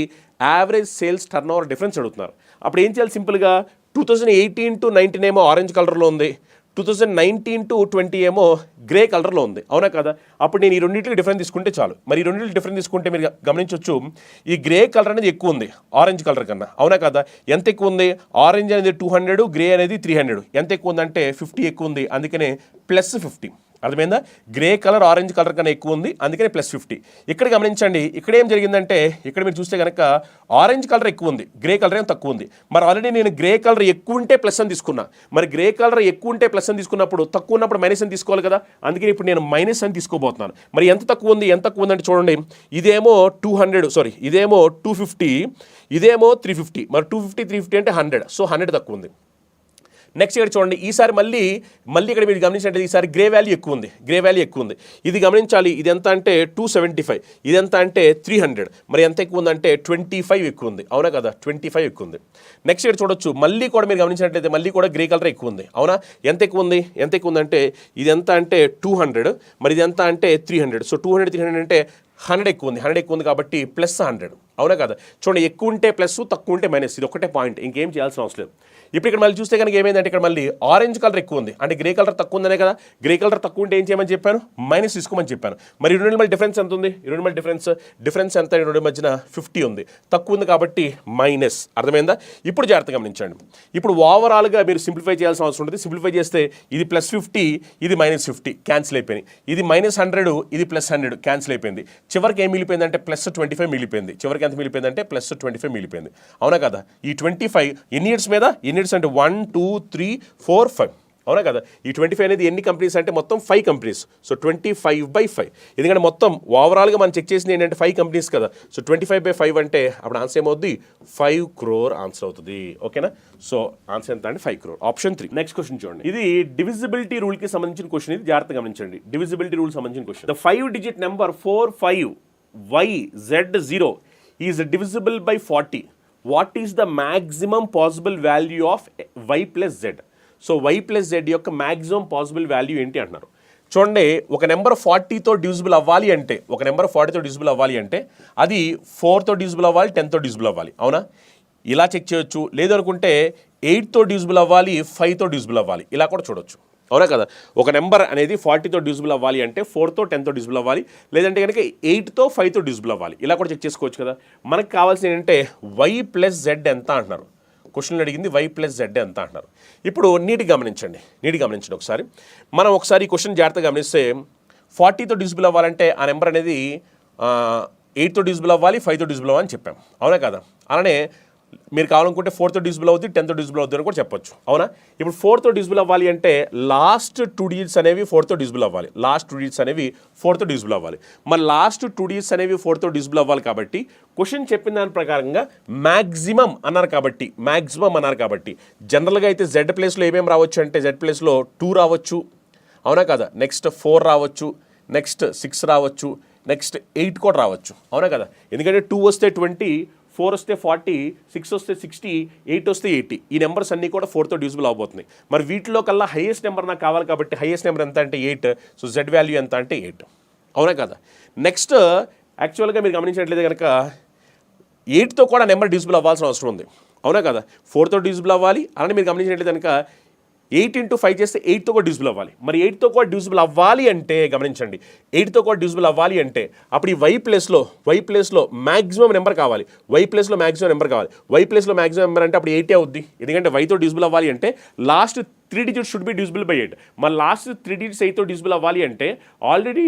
average sales turn over difference అడుగుతున్నారు. అప్పుడు ఏం చేయాలి? సింపుల్గా 2018-19 ఏమో ఆరెంజ్ కలర్లో ఉంది, 2019-20 ఏమో గ్రే కలర్లో ఉంది. అవునా కదా? అప్పుడు నేను ఈ రెండింటికి డిఫరెన్స్ తీసుకుంటే చాలు. మరి ఈ రెండింటికి డిఫరెన్స్ తీసుకుంటే మీరు గమనించవచ్చు, ఈ గ్రే కలర్ అనేది ఎక్కువ ఉంది ఆరెంజ్ కలర్ కన్నా. అవునా కదా? ఎంత ఎక్కువ ఉంది? ఆరెంజ్ అనేది 200, గ్రే అనేది 300. ఎంత ఎక్కువ ఉందంటే 50 ఎక్కువ ఉంది, అందుకనే +50. అర్థమైందా? గ్రే కలర్ ఆరెంజ్ కలర్ కన్నా ఎక్కువ ఉంది, అందుకని +50. ఇక్కడ గమనించండి, ఇక్కడ ఏం జరిగిందంటే ఇక్కడ మీరు చూస్తే కనుక ఆరెంజ్ కలర్ ఎక్కువ ఉంది, గ్రే కలర్ ఏం తక్కువ ఉంది. మరి ఆల్రెడీ నేను గ్రే కలర్ ఎక్కువ ఉంటే ప్లస్ అని తీసుకున్నా. మరి గ్రే కలర్ ఎక్కువ ఉంటే ప్లస్ అని తీసుకున్నప్పుడు తక్కువ ఉన్నప్పుడు మైనస్ అని తీసుకోవాలి కదా, అందుకని ఇప్పుడు నేను మైనస్ అని తీసుకోబోతున్నాను. మరి ఎంత తక్కువ ఉంది అంటే చూడండి, ఇదేమో 250, ఇదేమో 350. మరి 250, 350 అంటే 100. సో 100 తక్కువ ఉంది. నెక్స్ట్ ఇక్కడ చూడండి, ఈసారి మళ్ళీ ఇక్కడ మీరు గమనించినట్లయితే ఈసారి గ్రే వాల్యూ ఎక్కువ ఉంది. ఇది గమనించాలి, ఇది ఎంత అంటే 275, ఇది ఎంత అంటే 300. మరి ఎంత ఎక్కువ ఉందంటే 25 ఎక్కువ ఉంది. అవునా కదా? 25 ఎక్కువ ఉంది. నెక్స్ట్ ఇక్కడ చూడొచ్చు, మళ్ళీ కూడా మీరు గమనించినట్లయితే మళ్ళీ కూడా గ్రే కలర్ ఎక్కువ ఉంది. అవునా? ఎంత ఎక్కువ ఉందంటే ఇది ఎంత అంటే 200, మరి ఇది ఎంత అంటే 300. సో 200, 300 అంటే 100 ఎక్కువ ఉంది కాబట్టి +100. అవునా కదా? చూడండి, ఎక్కువ ఉంటే ప్లస్, తక్కువ ఉంటే మైనస్. ఇది ఒకటే పాయింట్, ఇంకేం చేయాల్సిన అవసరం లేదు. ఇప్పుడు ఇక్కడ మళ్ళీ చూస్తే కనుక ఏమైందంటే ఇక్కడ మళ్ళీ ఆరెంజ్ కలర్ ఎక్కువ ఉంది, అంటే గ్రే కలర్ తక్కువ ఉందనే కదా. గ్రే కలర్ తక్కువ ఉంటే ఏం చేయమని చెప్పాను? మైనస్ తీసుకోమని చెప్పాను. మరి ఈ రెండు మళ్ళీ డిఫరెన్స్ ఎంత ఉంది? ఈ రెండు మళ్ళీ డిఫరెన్స్ ఎంత? రెండు మధ్యన 50 ఉంది, తక్కువ ఉంది కాబట్టి మైనస్. అర్థమైందా? ఇప్పుడు జాగ్రత్తగా గమనించండి. ఇప్పుడు ఓవరాల్గా మీరు సింప్లిఫై చేయాల్సిన అవసరం ఉంటుంది. సింప్లిఫై చేస్తే ఇది +50, ఇది -50 క్యాన్సిల్ అయిపోయింది. ఇది -100, ఇది +100 క్యాన్సిల్ అయిపోయింది. చివరికి ఏం మిగిలిపోయిందంటే +25 మిగిలిపోయింది. చివరికి ఎంత మిగిలిపోయిందంటే +25 మిగిలిపోయింది. అవునా కదా? ఈ 25 ఎన్ని ఇయర్స్ మీద? ఎన్ని ఇయర్స్ అంటే 1, 2, 3, 4, 5. అవునా కదా? ఈ 25 అనేది ఎన్ని కంపెనీస్ అంటే మొత్తం 5 కంపెనీస్. సో 25/5. ఎందుకంటే మొత్తం ఓవరాల్గా మనం చెక్ చేసింది ఏంటంటే 5 కంపెనీస్ కదా. సో 25/5 అంటే అప్పుడు ఆన్సర్ ఏమవుద్ది? 5 crore ఆన్సర్ అవుతుంది. ఓకేనా? సో ఆన్సర్ ఎంత అంటే 5 crore. ఆప్షన్ 3. నెక్స్ట్ క్వశ్చన్ చూడండి, ఇది డివిజిబిలిటీ రూల్కి సంబంధించిన క్వశ్చన్. ఇది జాగ్రత్తగా గమనించండి. డివిజిబిలిటీ రూల్ సంబంధించిన question. The 5-digit number 45YZ0 is divisible by 40. What is the maximum possible value of Y+Z? So Y+Z యొక్క మ్యాక్సిమం పాసిబుల్ వాల్యూ ఏంటి అంటున్నారు. చూడండి, ఒక నెంబర్ 40తో డివిజిబుల్ అవ్వాలి అంటే అది 4తో డివిజిబుల్ అవ్వాలి, 10తో డివిజిబుల్ అవ్వాలి. అవునా? ఇలా చెక్ చేయొచ్చు. లేదనుకుంటే 8తో డివిజిబుల్ అవ్వాలి, 5తో డివిజిబుల్ అవ్వాలి. ఇలా కూడా చూడొచ్చు. అవునా కదా? ఒక నెంబర్ అనేది 40తో డివిజిబుల్ అవ్వాలి అంటే 4తో 10తో డివిజిబుల్ అవ్వాలి, లేదంటే కనుక 8తో 5తో డివిజిబుల్ అవ్వాలి. ఇలా కూడా చెక్ చేసుకోవచ్చు కదా. మనకు కావాల్సింది ఏంటంటే Y+Z ఎంత అంటున్నారు. క్వశ్చన్ అడిగింది Y+Z ఎంత అంటున్నారు. ఇప్పుడు నీట్గా గమనించండి ఒకసారి. మనం ఒకసారి ఈ క్వశ్చన్ జాగ్రత్తగా గమనిస్తే 40తో డివిజిబుల్ అవ్వాలంటే ఆ నెంబర్ అనేది 8తో డివిజిబుల్ అవ్వాలి, 5తో డివిజిబుల్ అవ్వాలి అని చెప్పాం. అవునా కదా? అలానే మీరు కావాలనుకుంటే 4తో డివిజిబుల్ అవుద్ది, 10తో డివిజిబుల్ అవుద్ది అని కూడా చెప్పొచ్చు. అవునా? ఇప్పుడు 4తో డివిజిబుల్ అవ్వాలి అంటే లాస్ట్ 2 డిజిట్స్ అనేవి 4తో డివిజిబుల్ అవ్వాలి. లాస్ట్ 2 డిజిట్స్ అనేవి 4తో డివిజిబుల్ అవ్వాలి. మరి లాస్ట్ 2 డిజిట్స్ అనేవి 4తో డివిజిబుల్ అవ్వాలి కాబట్టి క్వశ్చన్ చెప్పిన దాని ప్రకారంగా మ్యాక్సిమం అన్నారు కాబట్టి జనరల్గా అయితే జెడ్ ప్లేస్లో ఏమేమి రావచ్చు అంటే జెడ్ ప్లేస్లో 2 రావచ్చు. అవునా కదా? నెక్స్ట్ 4 రావచ్చు, నెక్స్ట్ 6 రావచ్చు, నెక్స్ట్ 8 కూడా రావచ్చు. అవునా కదా? ఎందుకంటే 2 వస్తే 20, 4 వస్తే 40, 6 వస్తే 60, 8 వస్తే 80. ఈ నెంబర్స్ అన్నీ కూడా 4తో డివిజిబుల్ అవబోతున్నాయి. మరి వీటిలో కల్లా హైయెస్ట్ నెంబర్ నాకు కావాలి కాబట్టి హైయెస్ట్ నెంబర్ ఎంత అంటే 8. సో జెడ్ వాల్యూ ఎంత అంటే 8. అవునా కదా? నెక్స్ట్ యాక్చువల్గా మీరు గమనించినట్లయితే కనుక 8తో కూడా నెంబర్ డివిజిబుల్ అవ్వాల్సిన అవసరం ఉంది. అవునా కదా? 4తో డివిజిబుల్ అవ్వాలి. అలానే మీరు గమనించినట్లయితే కనుక 8 × 5 చేస్తే 8తో కూడా డివిజిబుల్ అవ్వాలి. మరి 8తో కూడా డివిజిబుల్ అవ్వాలి అంటే గమనించండి, 8తో కూడా డివిజిబుల్ అవ్వాలి అంటే అప్పుడు ఈ వై ప్లేస్లో మ్యాక్సిమం నెంబర్ కావాలి. వై ప్లేస్లో మ్యాక్సిమం నెంబర్ అంటే అప్పుడు 8 అవుద్ది. ఎందుకంటే వైతో డివిజిబుల్ అవ్వాలి అంటే last 3 digits should be divisible by 8. మరి లాస్ట్ 3 digits 8తో డివిజిబుల్ అవ్వాలి అంటే ఆల్రెడీ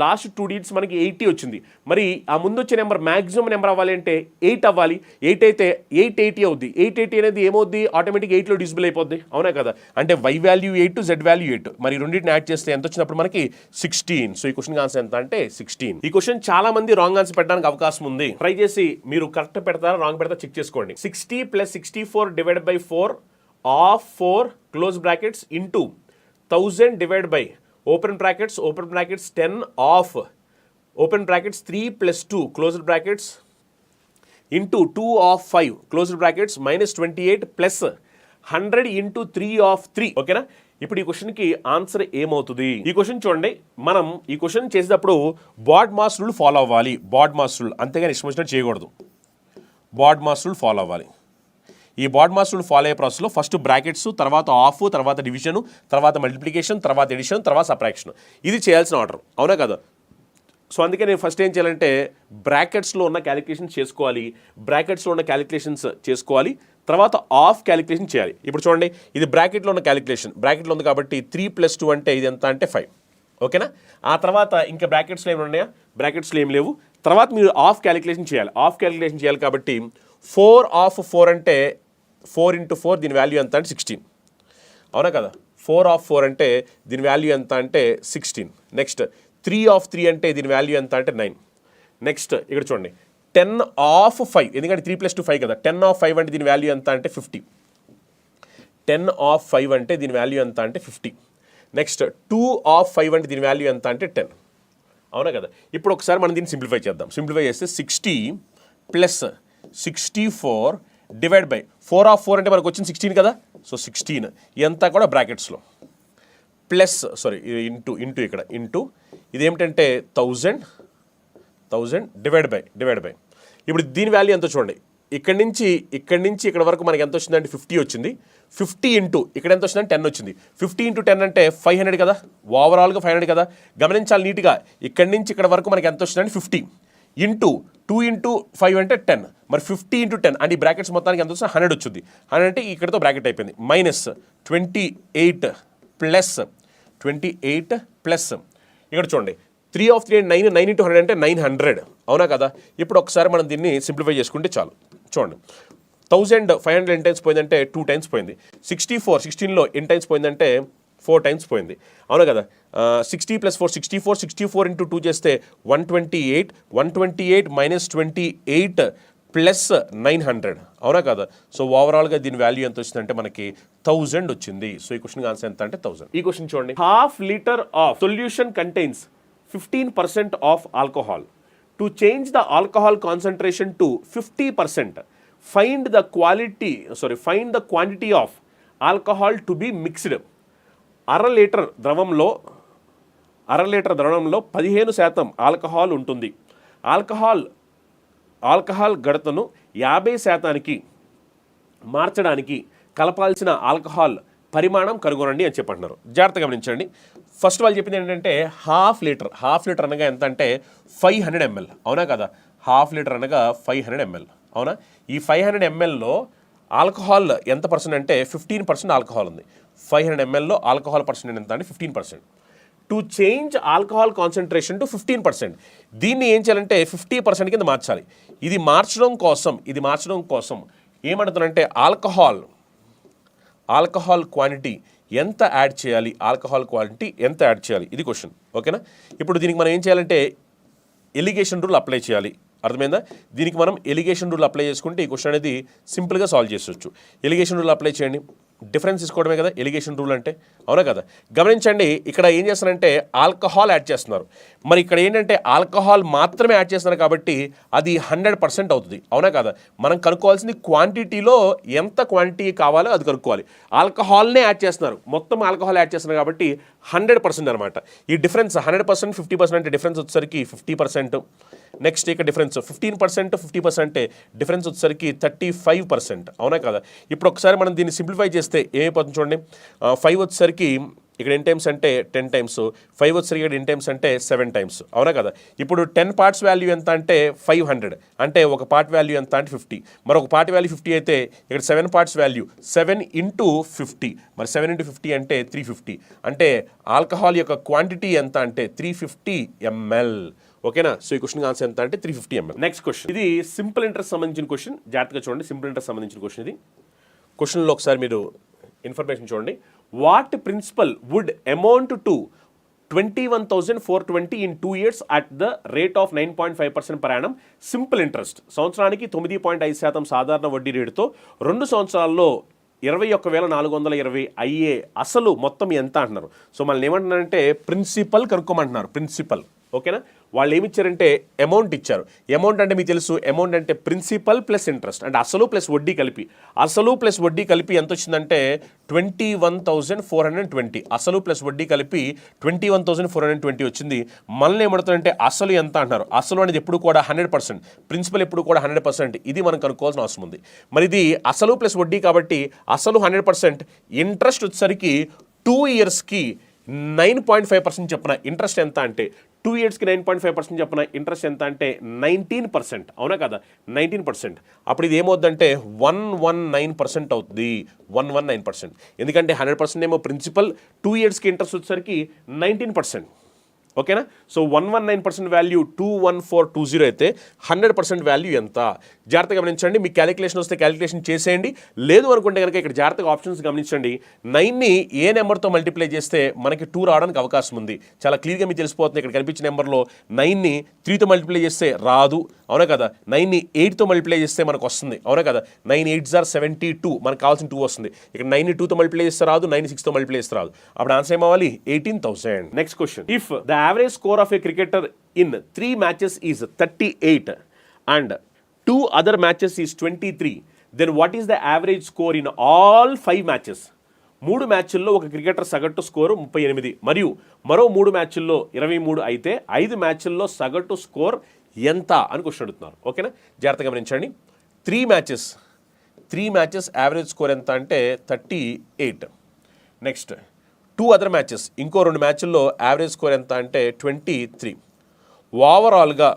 లాస్ట్ 2 digits మనకి 80 వచ్చింది. మరి ఆ ముందు వచ్చే నెంబర్ మ్యాక్సిమం నెంబర్ అవ్వాలి అంటే 8 అవ్వాలి. 8 అయితే 880 అవుద్ది. 880 అనేది ఏమవుద్ది? ఆటోమేటిక్ 8లో డివిజిబుల్ అయిపోద్ది. అవునా కదా? అంటే వై వాల్యూ 8, జెడ్ వాల్యూ 8. మరి రెండింటిని యాడ్ చేస్తే ఎంత వచ్చినప్పుడు మనకి 16. సో ఈ క్వశ్చన్ ఆన్సర్ ఎంత అంటే 16. ఈ క్వశ్చన్ చాలా మంది రాంగ్ ఆన్సర్ పెట్టడానికి అవకాశం ఉంది. ట్రై చేసి మీరు కరెక్ట్ పెడతారా రాంగ్ పెడతారా చెక్ చేసుకోండి. 60 + 64 divided by 4 of 4 close brackets into 1000 divided by open brackets 10 of open brackets 3 + 2 closed brackets into 2 of 5 closed brackets minus 28 plus 100 into 3 of 3. ఓకేనా? ఇప్పుడు ఈ క్వశ్చన్కి ఆన్సర్ ఏమవుతుంది? ఈ క్వశ్చన్ చూడండి, మనం ఈ క్వశ్చన్ చేసేటప్పుడు బాడ్ మాస్ రూల్ ఫాలో అవ్వాలి. బాడ్ మాస్ రూల్, అంతేగాని ఇష్టం వచ్చినట్టు చేయకూడదు. బాడ్ మాస్ రూల్ ఫాలో అవ్వాలి. ఈ బాడ్ మాస్ రూల్ ఫాలో అయ్యే ప్రాసెస్లో ఫస్ట్ బ్రాకెట్స్, తర్వాత ఆఫ్, తర్వాత డివిజన్, తర్వాత మల్టిప్లికేషన్, తర్వాత ఎడిషన్, తర్వాత సబ్ట్రాక్షన్. ఇది చేయాల్సిన ఆర్డర్. అవునా కదా? సో అందుకే నేను ఫస్ట్ ఏం చేయాలంటే బ్రాకెట్స్లో ఉన్న క్యాలిక్యులేషన్స్ చేసుకోవాలి. తర్వాత ఆఫ్ క్యాలిక్యులేషన్ చేయాలి. ఇప్పుడు చూడండి, ఇది బ్రాకెట్లో ఉన్న క్యాలిక్యులేషన్, బ్రాకెట్లో ఉంది కాబట్టి 3 + 2 అంటే ఇది ఎంత అంటే 5. ఓకేనా? ఆ తర్వాత ఇంకా బ్రాకెట్స్లో ఏమి ఉన్నాయా? బ్రాకెట్స్లో ఏం లేవు. తర్వాత మీరు ఆఫ్ క్యాలిక్యులేషన్ చేయాలి. కాబట్టి 4 of 4 అంటే 4 × 4 దీని వాల్యూ ఎంత అంటే 16. అవునా కదా? 4 of 4 అంటే దీని వాల్యూ ఎంత అంటే 16. నెక్స్ట్ 3 of 3 అంటే దీని వాల్యూ ఎంత అంటే 9. నెక్స్ట్ ఇక్కడ చూడండి 10 of 5, ఎందుకంటే 3 + 2 5 కదా. 10 of 5 అంటే దీని వాల్యూ ఎంత అంటే 50. 10 of 5 అంటే దీని వాల్యూ ఎంత అంటే 50. నెక్స్ట్ 2 of 5 అంటే దీని వాల్యూ ఎంత అంటే 10. అవునా కదా? ఇప్పుడు ఒకసారి మనం దీన్ని సింప్లిఫై చేద్దాం. సింప్లిఫై చేస్తే 60 + 64 డివైడ్ బై 4 of 4 అంటే మనకు వచ్చింది 16 కదా. సో 16 ఇదంతా కూడా బ్రాకెట్స్లో ప్లస్ ఇంటూ ఇక్కడ ఇంటూ ఇదేమిటంటే 1000 డివైడ్ బై ఇప్పుడు దీని వాల్యూ ఎంతో చూడండి. ఇక్కడి నుంచి ఇక్కడ వరకు మనకి ఎంత వచ్చిందంటే 50 వచ్చింది. 50 ఇంటూ ఇక్కడ ఎంత వచ్చిందంటే 10 వచ్చింది. 50 × 10 అంటే 500 కదా. ఓవరాల్గా 500 కదా. గమనించాలి నీట్గా. ఇక్కడి నుంచి ఇక్కడ వరకు మనకి ఎంత వచ్చిందంటే 50 ఇంటూ 2 × 5 అంటే 10. మరి 50 × 10 అంటే ఈ బ్రాకెట్స్ మొత్తానికి ఎంత వస్తుంది? 100 వచ్చింది. 100 అంటే ఇక్కడతో బ్రాకెట్ అయిపోయింది. మైనస్ 28 ప్లస్ ఇక్కడ చూడండి 3 of 3 9 × 100 అంటే 900. అవునా కదా? ఇప్పుడు ఒకసారి మనం దీన్ని సింప్లిఫై చేసుకుంటే చాలు. చూడండి 1500 ఎన్ని టైమ్స్ పోయిందంటే 2 టైమ్స్ పోయింది. 16లో ఎన్ని టైమ్స్ పోయిందంటే 4 టైమ్స్ పోయింది. అవునా కదా? 60 + 4 64 × 2 చేస్తే 128 minus 28 ప్లస్ 900. అవునా కదా? సో ఓవరాల్గా దీని వాల్యూ ఎంత వచ్చిందంటే మనకి 1000 వచ్చింది. సో ఈ క్వశ్చన్ ఆన్సర్ ఎంత అంటే 1000. ఈ క్వశ్చన్ చూడండి, ½ litre of solution contains 15% of alcohol. To change the alcohol concentration to 50%, find the quantity of alcohol to be mixed. అర లీటర్ ద్రవంలో 15% ఆల్కహాల్ ఉంటుంది. ఆల్కహాల్ గడతను 50% మార్చడానికి కలపాల్సిన ఆల్కహాల్ పరిమాణం కనుగొనండి అని చెప్పంటున్నారు. జాగ్రత్తగా గమనించండి. ఫస్ట్ వాళ్ళు చెప్పింది ఏంటంటే హాఫ్ లీటర్ అనగా ఎంత అంటే 500 ml. అవునా కదా? హాఫ్ లీటర్ అనగా 500 ml. అవునా? ఈ 500 mlలో ఆల్కహాల్ ఎంత పర్సెంట్ అంటే 15% ఆల్కహాల్ ఉంది. 500 mlలో ఆల్కహాల్ పర్సెంట్ ఎంత అంటే 15%. To change alcohol concentration to 15%, దీన్ని ఏం చేయాలంటే 50% కింద మార్చాలి. ఇది మార్చడం కోసం ఏమంటున్నానంటే ఆల్కహాల్ క్వాంటిటీ ఎంత యాడ్ చేయాలి, ఆల్కహాల్ క్వాంటిటీ ఎంత యాడ్ చేయాలి, ఇది క్వశ్చన్. ఓకేనా? ఇప్పుడు దీనికి మనం ఏం చేయాలంటే ఎలిగేషన్ రూల్ అప్లై చేయాలి. అర్థమైందా? దీనికి మనం ఎలిగేషన్ రూల్ అప్లై చేసుకుంటే ఈ క్వశ్చన్ అనేది సింపుల్గా సాల్వ్ చేసొచ్చు. ఎలిగేషన్ రూల్ అప్లై చేయండి. డిఫరెన్స్ తీసుకోవడమే కదా ఎలిగేషన్ రూల్ అంటే, అవునా కదా? గమనించండి, ఇక్కడ ఏం చేస్తారంటే ఆల్కహాల్ యాడ్ చేస్తున్నారు. మరి ఇక్కడ ఏంటంటే ఆల్కహాల్ మాత్రమే యాడ్ చేస్తున్నారు కాబట్టి అది 100% అవుతుంది, అవునా కదా? మనం కనుక్కోవాల్సింది క్వాంటిటీలో ఎంత క్వాంటిటీ కావాలో అది కనుక్కోవాలి. ఆల్కహాల్నే యాడ్ చేస్తున్నారు, మొత్తం ఆల్కహాల్ యాడ్ చేస్తున్నారు కాబట్టి 100% అనమాట. ఈ డిఫరెన్స్ 100% 50% అంటే డిఫరెన్స్ వచ్చేసరికి 50%. నెక్స్ట్ ఇక్కడ డిఫరెన్స్ 15% 50% డిఫరెన్స్ వచ్చేసరికి 35%, అవునా కదా? ఇప్పుడు ఒకసారి మనం దీన్ని సింప్లిఫై చేస్తే ఏమైపోతుంది చూడండి. 5 వచ్చేసరికి ఇక్కడ ఎన్ టైమ్స్ అంటే 10 టైమ్స్, 5 వచ్చేసరికి ఇక్కడ ఎన్ టైమ్స్ అంటే 7 టైమ్స్, అవునా కదా? ఇప్పుడు 10 పార్ట్స్ వాల్యూ ఎంత అంటే 500, అంటే ఒక పార్ట్ వాల్యూ ఎంత అంటే 50, మరొక పార్ట్ వాల్యూ 50 అయితే ఇక్కడ 7 పార్ట్స్ వాల్యూ 7 ఇంటూ 50, మరి 7 ఇంటూ 50 అంటే 350, అంటే ఆల్కహాల్ యొక్క క్వాంటిటీ ఎంత అంటే 350 ml. ఓకేనా? సో ఈ క్వశ్చన్ ఆన్సర్ ఎంత అంటే 350 ml. నెక్స్ట్ క్వశ్చన్, ఇది సింపుల్ ఇంట్రెస్ట్ సంబంధించిన క్వశ్చన్. జాగ్రత్తగా చూడండి, సింపుల్ ఇంట్రెస్ట్ సంబంధించిన క్వశ్చన్ ఇది. క్వశ్చన్లో ఒకసారి మీరు ఇన్ఫర్మేషన్ చూడండి. What principal would amount to 21,420 in 2 years at the rate of 9.5% per annum simple interest. సంవత్సరానికి 9.5% సాధారణ వడ్డీ రేటుతో 2 సంవత్సరాల్లో 21,420 అయ్యే అసలు మొత్తం ఎంత అంటున్నారు. సో మనల్ని ఏమంటున్నారంటే ప్రిన్సిపల్ కనుక్కోమంటున్నారు. ప్రిన్సిపల్, ఓకేనా? వాళ్ళు ఏమి ఇచ్చారంటే అమౌంట్ ఇచ్చారు. అమౌంట్ అంటే మీకు తెలుసు, అమౌంట్ అంటే ప్రిన్సిపల్ ప్లస్ ఇంట్రెస్ట్, అంటే అసలు ప్లస్ వడ్డీ కలిపి. అసలు ప్లస్ వడ్డీ కలిపి ఎంత వచ్చిందంటే 21,420. అసలు ప్లస్ వడ్డీ కలిపి 21,420 వచ్చింది. మనల్ని ఏమడుతుందంటే అసలు ఎంత అంటున్నారు. అసలు అనేది ఎప్పుడు కూడా 100%, ప్రిన్సిపల్ ఎప్పుడు కూడా 100%. ఇది మనం కనుక్కోవాల్సిన అవసరం ఉంది. మరి ఇది అసలు ప్లస్ వడ్డీ కాబట్టి అసలు 100%, ఇంట్రెస్ట్ వచ్చేసరికి 2 ఇయర్స్కి 9.5% చెప్పిన ఇంట్రెస్ట్ ఎంత అంటే 2 ఇయర్స్కి 9.5% చెప్పిన ఇంట్రెస్ట్ ఎంత అంటే 19%, అవునా కదా? 19%. అప్పుడు ఇది ఏమవుద్దంటే 119% అవుతుంది. 119%, ఎందుకంటే 100% ఏమో ప్రిన్సిపల్, 2 ఇయర్స్కి ఇంట్రెస్ట్ వచ్చేసరికి 19%. ఓకేనా? సో 119% వాల్యూ 21420 అయితే 100% వాల్యూ ఎంత? జాగ్రత్తగా గమనించండి. మీకు క్యాలిక్యులేషన్ వస్తే క్యాలిక్యులేషన్ చేసేయండి. లేదు అనుకుంటే కనుక ఇక్కడ జాగ్రత్తగా ఆప్షన్స్ గమనించండి. 9ని ఏ నెంబర్తో మల్టిప్లై చేస్తే మనకి 2 రావడానికి అవకాశం ఉంది. చాలా క్లియర్గా మీకు తెలిసిపోతుంది. ఇక్కడ కనిపించిన నెంబర్లో 9ని 3తో మల్టిప్లై చేస్తే రాదు, అవునా కదా? 9ని 8తో మల్టిప్లై చేస్తే మనకు వస్తుంది, అవునా కదా? 9 8s are 72, మనకు కావాల్సిన 2 వస్తుంది. ఇక్కడ 9ని 2తో మల్టిప్లై చేస్తే రాదు, 9ని 6తో మల్టిప్లై చేస్తే రాదు. అప్పుడు ఆన్సర్ ఏమవ్వాలి? 18,000. Next question, if the average score of a cricketer in 3 matches is 38 and 2 other matches is 23, then what is the average score in all 5 matches? 3 మ్యాచ్ల్లో ఒక క్రికెటర్ సగటు స్కోరు 38 మరియు మరో 3 మ్యాచ్ల్లో 23 అయితే 5 మ్యాచ్ల్లో సగటు స్కోర్ ఎంత అని క్వశ్చన్ అడుగుతున్నారు. ఓకేనా? జాగ్రత్తగా గమనించండి. 3 మ్యాచెస్ యావరేజ్ స్కోర్ ఎంత అంటే 38. నెక్స్ట్ 2 other matches, ఇంకో 2 మ్యాచ్ల్లో యావరేజ్ స్కోర్ ఎంత అంటే 23. ఓవరాల్గా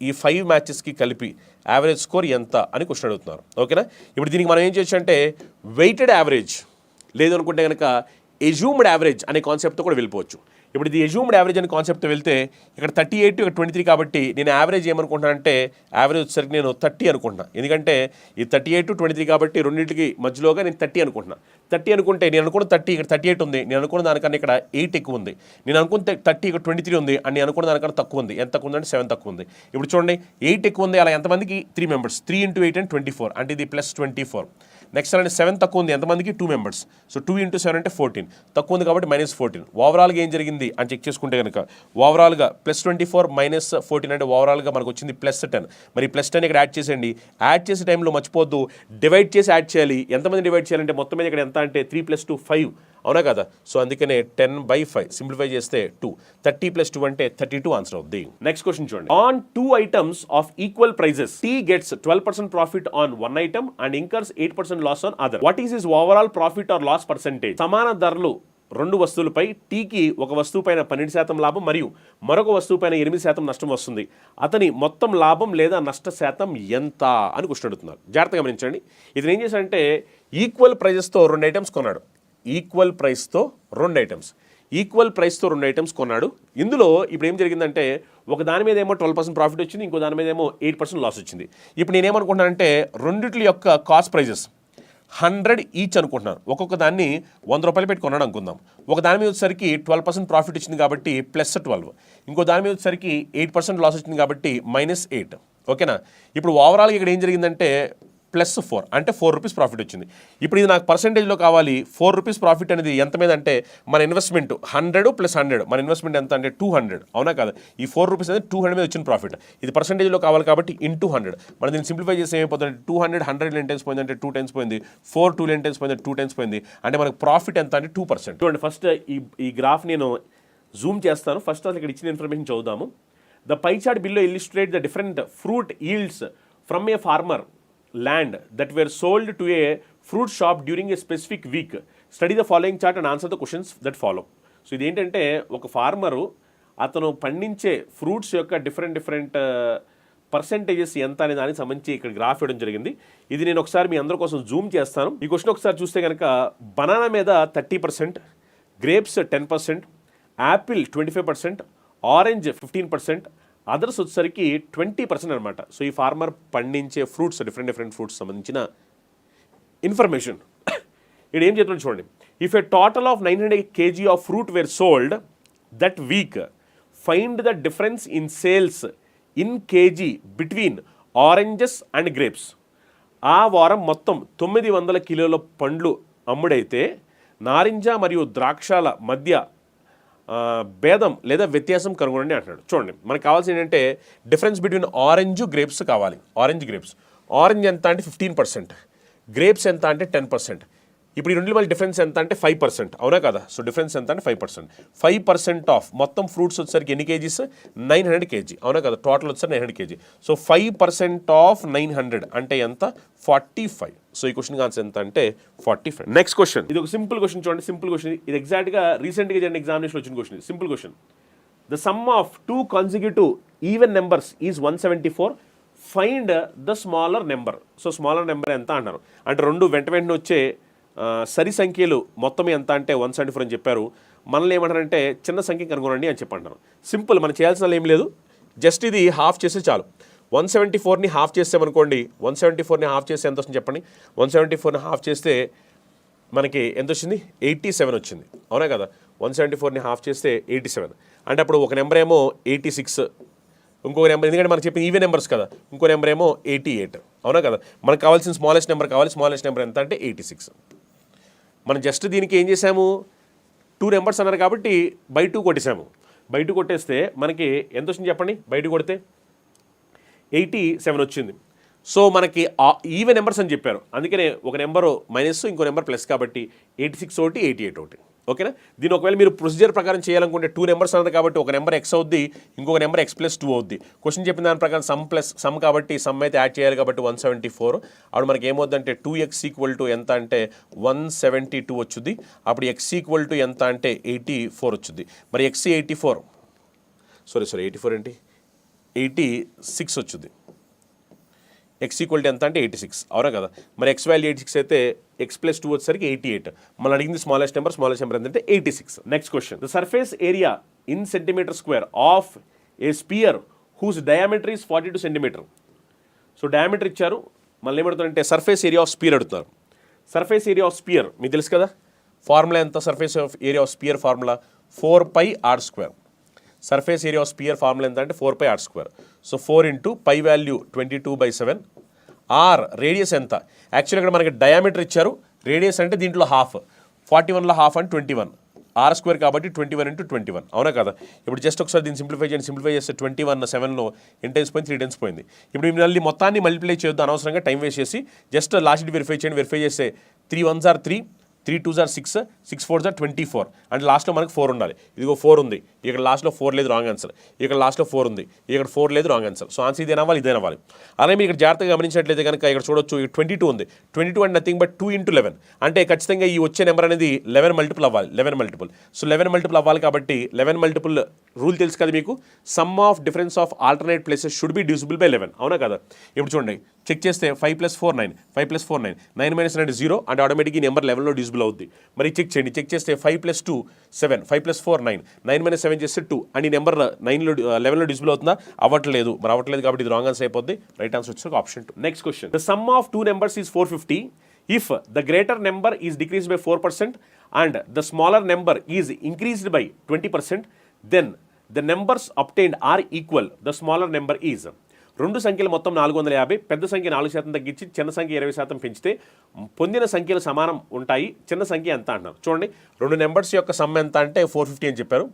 ఈ 5 matchesకి కలిపి యావరేజ్ స్కోర్ ఎంత అని క్వశ్చన్ అడుగుతున్నారు. ఓకేనా? ఇప్పుడు దీనికి మనం ఏం చేయొచ్చు అంటే వెయిటెడ్ యావరేజ్, లేదు అనుకుంటే కనుక ఎజ్యూమ్డ్ యావరేజ్ అనే కాన్సెప్ట్తో కూడా వెళ్ళిపోవచ్చు. ఇప్పుడు ఇది ఎజ్యూమ్డ్ యావరేజ్ అనే కాన్సెప్ట్తో వెళ్తే ఇక్కడ 38 ఇక్కడ 23 కాబట్టి నేను యావరేజ్ ఏమనుకుంటానంటే యావరేజ్ వచ్చేసరికి నేను 30 అనుకుంటున్నాను. ఎందుకంటే ఈ 38 23 కాబట్టి రెండింటికి మధ్యలోగా నేను 30 అనుకుంటున్నాను. 30 అనుకుంటే నేను అనుకున్న 30 ఇక్కడ 38 ఉంది, నేను అనుకున్న దానికన్నా ఇక్కడ 8 ఎక్కువ ఉంది. నేను అనుకున్న 30 ఇక్కడ 23 ఉంది అని నేను అనుకున్న దానికన్నా తక్కువ ఉంది. ఎంత తక్కువ ఉందంటే 7 తక్కువ ఉంది. ఇప్పుడు చూడండి 8 ఎక్కువ ఉంది, అలా ఎంతమందికి 3 members, 3 into 8 and 24, అంటే ఇది +24. నెక్స్ట్ అలాంటి 7 తక్కువ ఉంది, ఎంతమందికి 2 members, సో 2 into 7 అంటే 14, తక్కువ ఉంది కాబట్టి -14. ఓవరాల్గా ఏం జరిగింది అని చెక్ చేసుకుంటే కనుక ఓవరాల్గా +24 -14 అంటే ఓవరాల్గా మనకు వచ్చింది +10. మరి +10 ఇక్కడ యాడ్ చేసేయండి. యాడ్ చేసే టైంలో మర్చిపోద్దు డివైడ్ చేసి యాడ్ చేయాలి. ఎంతమంది డివైడ్ చేయాలంటే మొత్తం మీద ఇక్కడ ఎంత అంటే 3 + 2 5, అవునా కదా? సో అందుకనే 10/5 సింప్లిఫై చేస్తే 2, 30 + 2 అంటే 32 ఆన్సర్ అవుద్ది. నెక్స్ట్ క్వశ్చన్ చూడండి. On 2 items of equal prices టీ gets 12% profit on 1 item and incurs 8% loss on other. What is his overall profit or loss percentage? సమాన ధరలు 2 వస్తువులపై టీకి ఒక వస్తువు పైన 12% లాభం మరియు మరొక వస్తువు పైన 8% నష్టం వస్తుంది. అతని మొత్తం లాభం లేదా నష్ట శాతం ఎంత అని క్వశ్చన్ అడుగుతున్నారు. జాగ్రత్తగా గమనించండి. ఇది ఏం చేశాడంటే ఈక్వల్ ప్రైజెస్తో 2 items కొన్నాడు. ఈక్వల్ ప్రైస్తో 2 items. ఈక్వల్ ప్రైస్తో 2 ఐటమ్స్ కొన్నాడు. ఇందులో ఇప్పుడు ఏం జరిగిందంటే ఒక దాని మీద ఏమో 12% ప్రాఫిట్ వచ్చింది, ఇంకో దాని మీద ఏమో 8% లాస్ వచ్చింది. ఇప్పుడు నేనేమనుకుంటున్నానంటే రెండిట్ల యొక్క కాస్ట్ ప్రైజెస్ 100 ఈచ్ అనుకుంటున్నాను. ఒక్కొక్క దాన్ని 100 రూపాయలు పెట్టి కొన్నాడు అనుకుందాం. ఒక దాని మీద వచ్చేసరికి 12% ప్రాఫిట్ వచ్చింది కాబట్టి +12, ఇంకో దాని మీద వచ్చేసరికి 8% లాస్ వచ్చింది కాబట్టి -8. ఓకేనా? ఇప్పుడు ఓవరాల్గా ఇక్కడ ఏం జరిగిందంటే +4 అంటే 4 రూపీస్ ప్రాఫిట్ వచ్చింది. ఇప్పుడు ఇది నాకు పర్సెంటేజ్లో కావాలి. 4 రూపీస్ ప్రాఫిట్ అనేది ఎంత మీద అంటే మన ఇన్వెస్ట్మెంట్ 100 + 100, మన ఇన్వెస్ట్మెంట్ ఎంత అంటే 200, అవునా కదా? ఈ 4 రూపీస్ అనేది 200 మీద వచ్చిన ప్రాఫిట్. ఇది పర్సెంటేజ్లో కావాలి కాబట్టి *100. మనం దీన్ని సింప్లిఫై చేసి ఏమైపోతుంది, 200 100 టైమ్స్ పోయింది అంటే 2 టైమ్స్ పోయింది, 4 2 టైమ్స్ పోయింది 2 టైమ్స్ పోయింది, అంటే మనకు ప్రాఫిట్ ఎంత అంటే 2%. చూడండి, ఫస్ట్ ఈ గ్రాఫ్ నేను జూమ్ చేస్తాను. ఫస్ట్ అసలు ఇక్కడ ఇచ్చిన ఇన్ఫర్మేషన్ చదువుదాము. The pie chart below illustrate the different fruit yields from a farmer land that were sold to a fruit shop during a specific week. Study the following chart and answer the questions that follow. So ఇది ఏంటంటే ఒక farmer అతను పండించే fruits యొక్క different percentages ఎంత అనే దానికి సంబంధించి ఇక్కడ గ్రాఫ్ ఇవ్వడం జరిగింది. ఇది నేను ఒకసారి మీ అందరి కోసం జూమ్ చేస్తాను. ఈ క్వశ్చన్ ఒకసారి చూస్తే కనుక బనానా మీద 30%, గ్రేప్స్ 10%, యాపిల్ 25%, ఆరెంజ్ 15%, అదర్స్ వచ్చేసరికి 20% అనమాట. సో ఈ ఫార్మర్ పండించే ఫ్రూట్స్ డిఫరెంట్ ఫ్రూట్స్ సంబంధించిన ఇన్ఫర్మేషన్ ఇక్కడ ఏం చెప్తున్నాడు చూడండి. If a total of 900 kg of fruit were sold that week, find the difference in sales in KG between oranges and grapes. ఆ వారం మొత్తం 900 కిలోల పండ్లు అమ్ముడైతే నారింజ మరియు ద్రాక్షల మధ్య భేదం లేదా వ్యత్యాసం కనుగొనండి అంటున్నాడు. చూడండి, మనకు కావాల్సింది ఏంటంటే డిఫరెన్స్ బిట్వీన్ ఆరెంజ్ గ్రేప్స్ కావాలి. ఆరెంజ్ ఎంత అంటే 15%, గ్రేప్స్ ఎంత అంటే 10%. ఇప్పుడు ఈ రెండు మళ్ళీ డిఫరెన్స్ ఎంత అంటే 5%, అవునా కదా? సో డిఫరెన్స్ ఎంత అంటే 5% ఆఫ్ మొత్తం ఫ్రూట్స్ వచ్చేసరికి ఎన్ని కేజీస్, 900 kg, అవునా కదా? టోటల్ వచ్చేసరికి 900 kg. సో 5% ఆఫ్ 900 అంటే ఎంత, 45. సో ఈ క్వశ్చన్ ఆన్సర్ ఎంత అంటే 45. నెక్స్ట్ క్వశ్చన్, ఇది ఒక సింపుల్ క్వశ్చన్ చూడండి. సింపుల్ క్వశ్చన్ ఇది ఎగ్జాక్ట్గా రీసెంట్గా జరిగిన ఎగ్జామినేషన్ వచ్చిన question. Simple question. The sum of 2 consecutive even numbers is 174. Find the smaller number. So smaller number ఎంత అంటారు అంటే రెండు వెంటనే వచ్చే సరి సంఖ్యలు మొత్తం ఎంత అంటే 174 అని చెప్పారు. మనల్ని ఏమంటారంటే చిన్న సంఖ్య కనుగొనండి అని చెప్పంటారు. సింపుల్, మనం చేయాల్సిన ఏం లేదు, జస్ట్ ఇది హాఫ్ చేస్తే చాలు. 174ని హాఫ్ చేసామనుకోండి, 174ని హాఫ్ చేస్తే ఎంత వస్తుంది చెప్పండి. 174ని హాఫ్ చేస్తే మనకి ఎంత వచ్చింది, 87 వచ్చింది, అవునా కదా? 174ని హాఫ్ చేస్తే 87 అంటే అప్పుడు ఒక నెంబర్ ఏమో 86, ఇంకొక నెంబర్, ఎందుకంటే మనకు చెప్పిన ఈవెన్ నెంబర్స్ కదా, ఇంకో నెంబర్ ఏమో 88, అవునా కదా? మనకు కావాల్సిన స్మాలెస్ట్ నెంబర్ కావాలి. స్మాలెస్ట్ నెంబర్ ఎంత అంటే 86. మనం జస్ట్ దీనికి ఏం చేసాము, 2 నెంబర్స్ అన్నారు కాబట్టి బై 2 కొట్టేసాము. బై 2 కొట్టేస్తే మనకి ఎంత వచ్చింది చెప్పండి. బై 2 కొడితే 87 వచ్చింది. సో మనకి ఈవెన్ నెంబర్స్ అని చెప్పారు, అందుకనే ఒక నెంబరు మైనస్ ఇంకో నెంబర్ ప్లస్ కాబట్టి 86 ఒకటి 88 ఒకటి. ఓకేనా? దీని ఒకవేళ మీరు ప్రొసీజర్ ప్రకారం చేయాలనుకుంటే 2 నెంబర్స్ అన్నది కాబట్టి ఒక నెంబర్ ఎక్స్ అవుద్ది, ఇంకొక నెంబర్ x+2 అవుద్ది. క్వశ్చన్ చెప్పిన దాని ప్రకారం సమ్ కాబట్టి సమ్ అయితే యాడ్ చేయాలి కాబట్టి 174. అప్పుడు మనకి ఏమవుద్దంటే 2x = ఎంత అంటే 172 వచ్చుద్ది. అప్పుడు x = ఎంత అంటే 84 వచ్చుద్ది. మరి x 84 84 ఏంటి 86 వచ్చుద్ది. x = ఎంత అంటే 86, అవునా కదా? మరి x వాల్యూ 86 అయితే x+2 వచ్చేసరికి 88. మనం అడిగింది స్మాలెస్ట్ నెంబర్ ఏంటంటే 86. Next question, the surface area in centimetre of a sphere whose diameter is 42 cm. So diameter ఇచ్చారు, మళ్ళీ ఏమడుతారంటే సర్ఫేస్ ఏరియా ఆఫ్ స్పియర్ అడుగుతున్నారు. సర్ఫేస్ ఏరియా ఆఫ్ స్పియర్ మీకు తెలుసు కదా, ఫార్ములా ఎంత? Surface area of sphere formula 4πr². Surface area of sphere formula ఎంత అంటే 4πr². So 4 × π value 22/7. Are radius ఎంత? యాక్చువల్గా ఇక్కడ మనకి డయామీటర్ ఇచ్చారు, రేడియస్ అంటే దీంట్లో హాఫ్, 41లో హాఫ్ అంటే 21, r² కాబట్టి 21 × 21, అవునా కదా? ఇప్పుడు జస్ట్ ఒకసారి దీన్ని సింప్లిఫై చేస్తే 21 7లో ఎన్ని టైమ్స్ పోయింది, 3 టైమ్స్ పోయింది. ఇప్పుడు మళ్ళీ మొత్తాన్ని మల్టిప్లై చేయొద్దు అనవసరంగా, టైం వేస్ట్ చేసి జస్ట్ లాస్ట్ వెరిఫై చేయండి. వెరిఫై చేస్తే 3 1s are 3, 3 2s are 6, 6 4s are 24. అంటే లాస్ట్లో మనకు 4 ఉండాలి. ఇదిగో 4 ఉంది, ఇక్కడ లాస్ట్లో 4 లేదు, రాంగ్ ఆన్సర్. ఇక్కడ లాస్ట్లో 4 ఉంది, ఇక్కడ 4 లేదు, రాంగ్ ఆన్సర్. సో ఆన్సర్ ఇదేనవ్వాలి, ఇదేనవ్వాలి. అలాగే మీరు ఇక్కడ జాగ్రత్తగా గమనించినట్లయితే కనుక ఇక్కడ చూడొచ్చు 22 ఉంది. 22 అంటే నథింగ్ బట్ 2 × 11 అంటే ఖచ్చితంగా ఈ వచ్చే నెంబర్ అనేది 11 మల్టిపుల్ అవ్వాలి. 11 మల్టిపుల్. సో 11 మల్టిపుల్ అవ్వాలి కాబట్టి 11 మల్టిపుల్ రూల్ తెలుసు కదా మీకు, some of difference of alternate places should be divisible by 11, అవునా కదా? ఇప్పుడు చూడండి చెక్ చేస్తే 5 + 4 9, 5 + 4 9, 9 - 9 0 అంటే ఆటోమేటిక్ ఈ నెంబర్ 11లో డివిజిబుల్ డిజిబుల్ అవుద్ది. మరి చెక్ చేయండి, చెక్ చేస్తే 5 + 2 7, 5 + 4 9, 9 - 7 చేస్తే 2 అండ్ ఈ నెంబర్ 9లో 11లో డిజిబుల్ అవుతుందా? అవ్వట్లేదు. మరి అవ్వట్లేదు కాబట్టి ఇది రాంగ్ ఆన్సర్ అయిపోద్ది. రైట్ ఆన్సర్ వచ్చేసి option 2. Next question, the sum of two numbers is 450 if the greater number is decreased by 4% and the smaller number is increased by 20%, then the numbers obtained are equal, the smaller number is. రెండు సంఖ్యలు మొత్తం 450, పెద్ద సంఖ్య 4% తగ్గించి చిన్న సంఖ్య 20% పెంచితే పొందిన సంఖ్యలు సమానం ఉంటాయి, చిన్న సంఖ్య ఎంత అంటున్నారు. చూడండి, రెండు నెంబర్స్ యొక్క సమ్ ఎంత అంటే 450 అని చెప్పారు.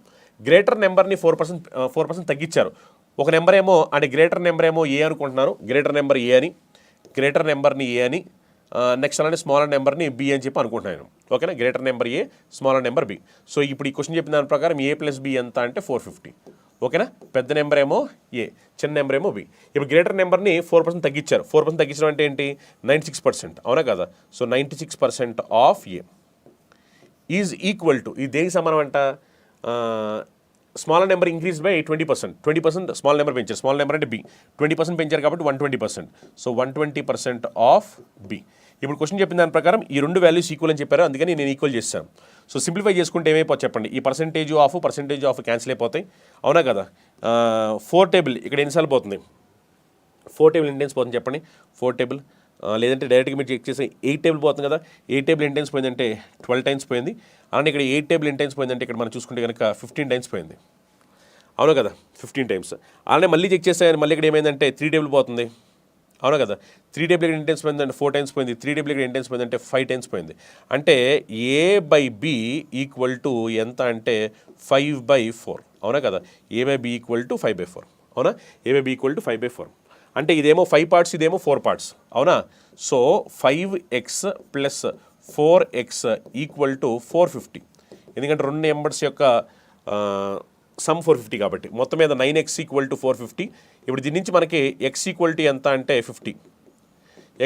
గ్రేటర్ నెంబర్ని 4% తగ్గించారు. ఒక నెంబర్ ఏమో అంటే గ్రేటర్ నెంబర్ ఏమో ఏ అనుకుంటున్నారు, గ్రేటర్ నెంబర్ ఏ అని, గ్రేటర్ నెంబర్ని ఏ అని, నెక్స్ట్ అలానే స్మాలర్ నెంబర్ని బి అని చెప్పి అనుకుంటున్నాను. ఓకేనా, గ్రేటర్ నెంబర్ ఏ, స్మాలర్ నెంబర్ బి. సో ఇప్పుడు ఈ క్వశ్చన్ చెప్పిన దాని ప్రకారం ఏ + బి ఎంత అంటే 450. ఓకేనా, పెద్ద నెంబర్ ఏమో ఏ, చిన్న నెంబర్ ఏమో బి. ఇప్పుడు గ్రేటర్ నెంబర్ని 4% తగ్గించారు. 4% తగ్గించడం అంటే ఏంటి? 96%. అవునా కదా? So 96% of A is equal to, ఇది దేనికి సమానం అంట? Small number increase by 20%. 20% small number పెంచారు. స్మాల్ నెంబర్ అంటే బి. 20% పెంచారు కాబట్టి 120%. So 120% of B. ఇప్పుడు క్వశ్చన్ చెప్పిన దాని ప్రకారం ఈ రెండు వాల్యూస్ ఈక్వల్ అని చెప్పారు, అందుకని నేను ఈక్వల్ చేశాను. సో సింప్లిఫై చేసుకుంటే ఏమైపోతుంది చెప్పండి? ఈ పర్సెంటేజ్ ఆఫ్ క్యాన్సిల్ అయిపోతాయి. అవునా కదా? 4 టేబుల్ ఇక్కడ ఎన్నిసార్లు పోతుంది? 4 టేబుల్ ఎన్ని టైమ్స్ పోతుంది చెప్పండి? 4 టేబుల్, లేదంటే డైరెక్ట్గా మీరు చెక్ చేసి 8 టేబుల్ పోతుంది కదా. 8 టేబుల్ ఎన్ని టైమ్స్ పోయిందంటే 12 టైమ్స్ పోయింది. అలానే ఇక్కడ 8 టేబుల్ ఎన్ని టైమ్స్ పోయిందంటే ఇక్కడ మనం చూసుకుంటే కనుక 15 టైమ్స్ పోయింది. అవునా కదా? 15 టైమ్స్. అలానే మళ్ళీ చెక్ చేస్తే మళ్ళీ ఇక్కడ ఏమైందంటే 3 టేబుల్ పోతుంది. అవునా కదా? 3 టేబుల్ ఇక్కడ ఎన్ని టైమ్స్ పోయిందంటే 4 టైమ్స్ పోయింది. 3 టేబుల్ ఇక్కడ ఎన్ని టైమ్స్ పోయిందంటే 5 టైమ్స్ పోయింది. అంటే A/B ఈక్వల్ టు ఎంత అంటే 5/4. అవునా కదా? A/B equal to 5/4. అవునా? A/B equal to 5/4. అంటే ఇదేమో 5 పార్ట్స్, ఇదేమో 4 పార్ట్స్. అవునా? So 5x + 4x equal to 450. ఎందుకంటే రెండు నెంబర్స్ యొక్క సమ్ 450 కాబట్టి మొత్తం మీద 9x ఈక్వల్ టు 450. ఇప్పుడు దీని నుంచి మనకి x ఈక్వల్ టు ఎంత అంటే 50.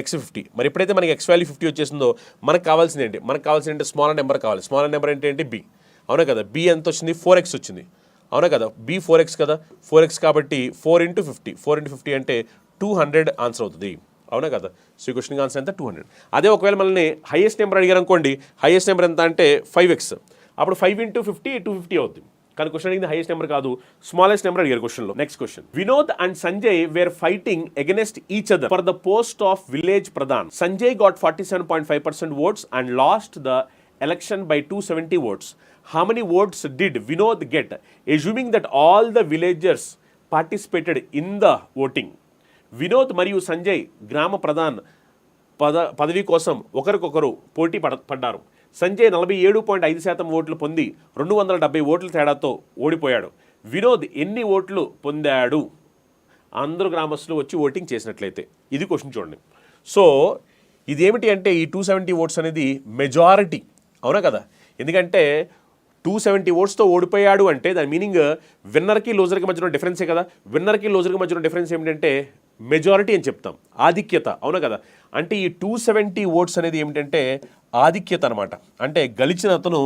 x 50. మరి ఎప్పుడైతే మనకి x వాల్యూ 50 వచ్చేసిందో మనకు కావాల్సింది ఏంటి? మనకు కావాల్సింది అంటే స్మాలర్ నెంబర్ కావాలి. స్మాలర్ నెంబర్ ఏంటి? b. అవునా కదా? b ఎంత వచ్చింది? 4x వచ్చింది. అవునా కదా? b 4x కదా. 4x కాబట్టి 4 × 50. 4 × 50 అంటే 200 ఆన్సర్ అవుతుంది. అవునా కదా? సో ఈ క్వశ్చన్కి ఆన్సర్ ఎంత? 200. అదే ఒకవేళ మనల్ని హైయెస్ట్ నెంబర్ అడిగారు అనుకోండి, హైయెస్ట్ నెంబర్ ఎంత అంటే 5x. అప్పుడు 5 × 50 250 అవుతుంది. కానీ క్వశ్చన్ అడిగింది హైయెస్ట్ నెంబర్ కాదు, స్మాలెస్ట్ నెంబర్ అడిగారు క్వశ్చన్లో. Next question, Vinod and Sanjay were fighting against each other for the post of village pradhan. Sanjay got 47.5% votes and lost the election by 270 votes. How many votes did Vinod get, assuming that all the villagers participated in the voting? Vinod మరియు సంజయ్ గ్రామ ప్రధాన్ పదవి కోసం ఒకరికొకరు పోటీ పడ్డారు. సంజయ్ 47.5% ఓట్లు పొంది 270 ఓట్ల తేడాతో ఓడిపోయాడు. వినోద్ ఎన్ని ఓట్లు పొందాడు? అందరూ గ్రామస్తులు వచ్చి ఓటింగ్ చేసినట్లయితే. ఇది క్వశ్చన్ చూడండి. సో ఇదేమిటి అంటే ఈ 270 ఓట్స్ అనేది మెజారిటీ. అవునా కదా? ఎందుకంటే 270 ఓట్స్తో ఓడిపోయాడు అంటే దాని మీనింగ్ విన్నర్కి లూజర్కి మధ్యలో డిఫరెన్సే కదా. విన్నర్కి లూజర్కి మధ్యలో డిఫరెన్స్ ఏమిటంటే మెజారిటీ అని చెప్తాం, ఆధిక్యత. అవునా కదా? అంటే ఈ 270 ఓట్స్ అనేది ఏమిటంటే ఆధిక్యత అనమాట. అంటే గెలిచిన అతను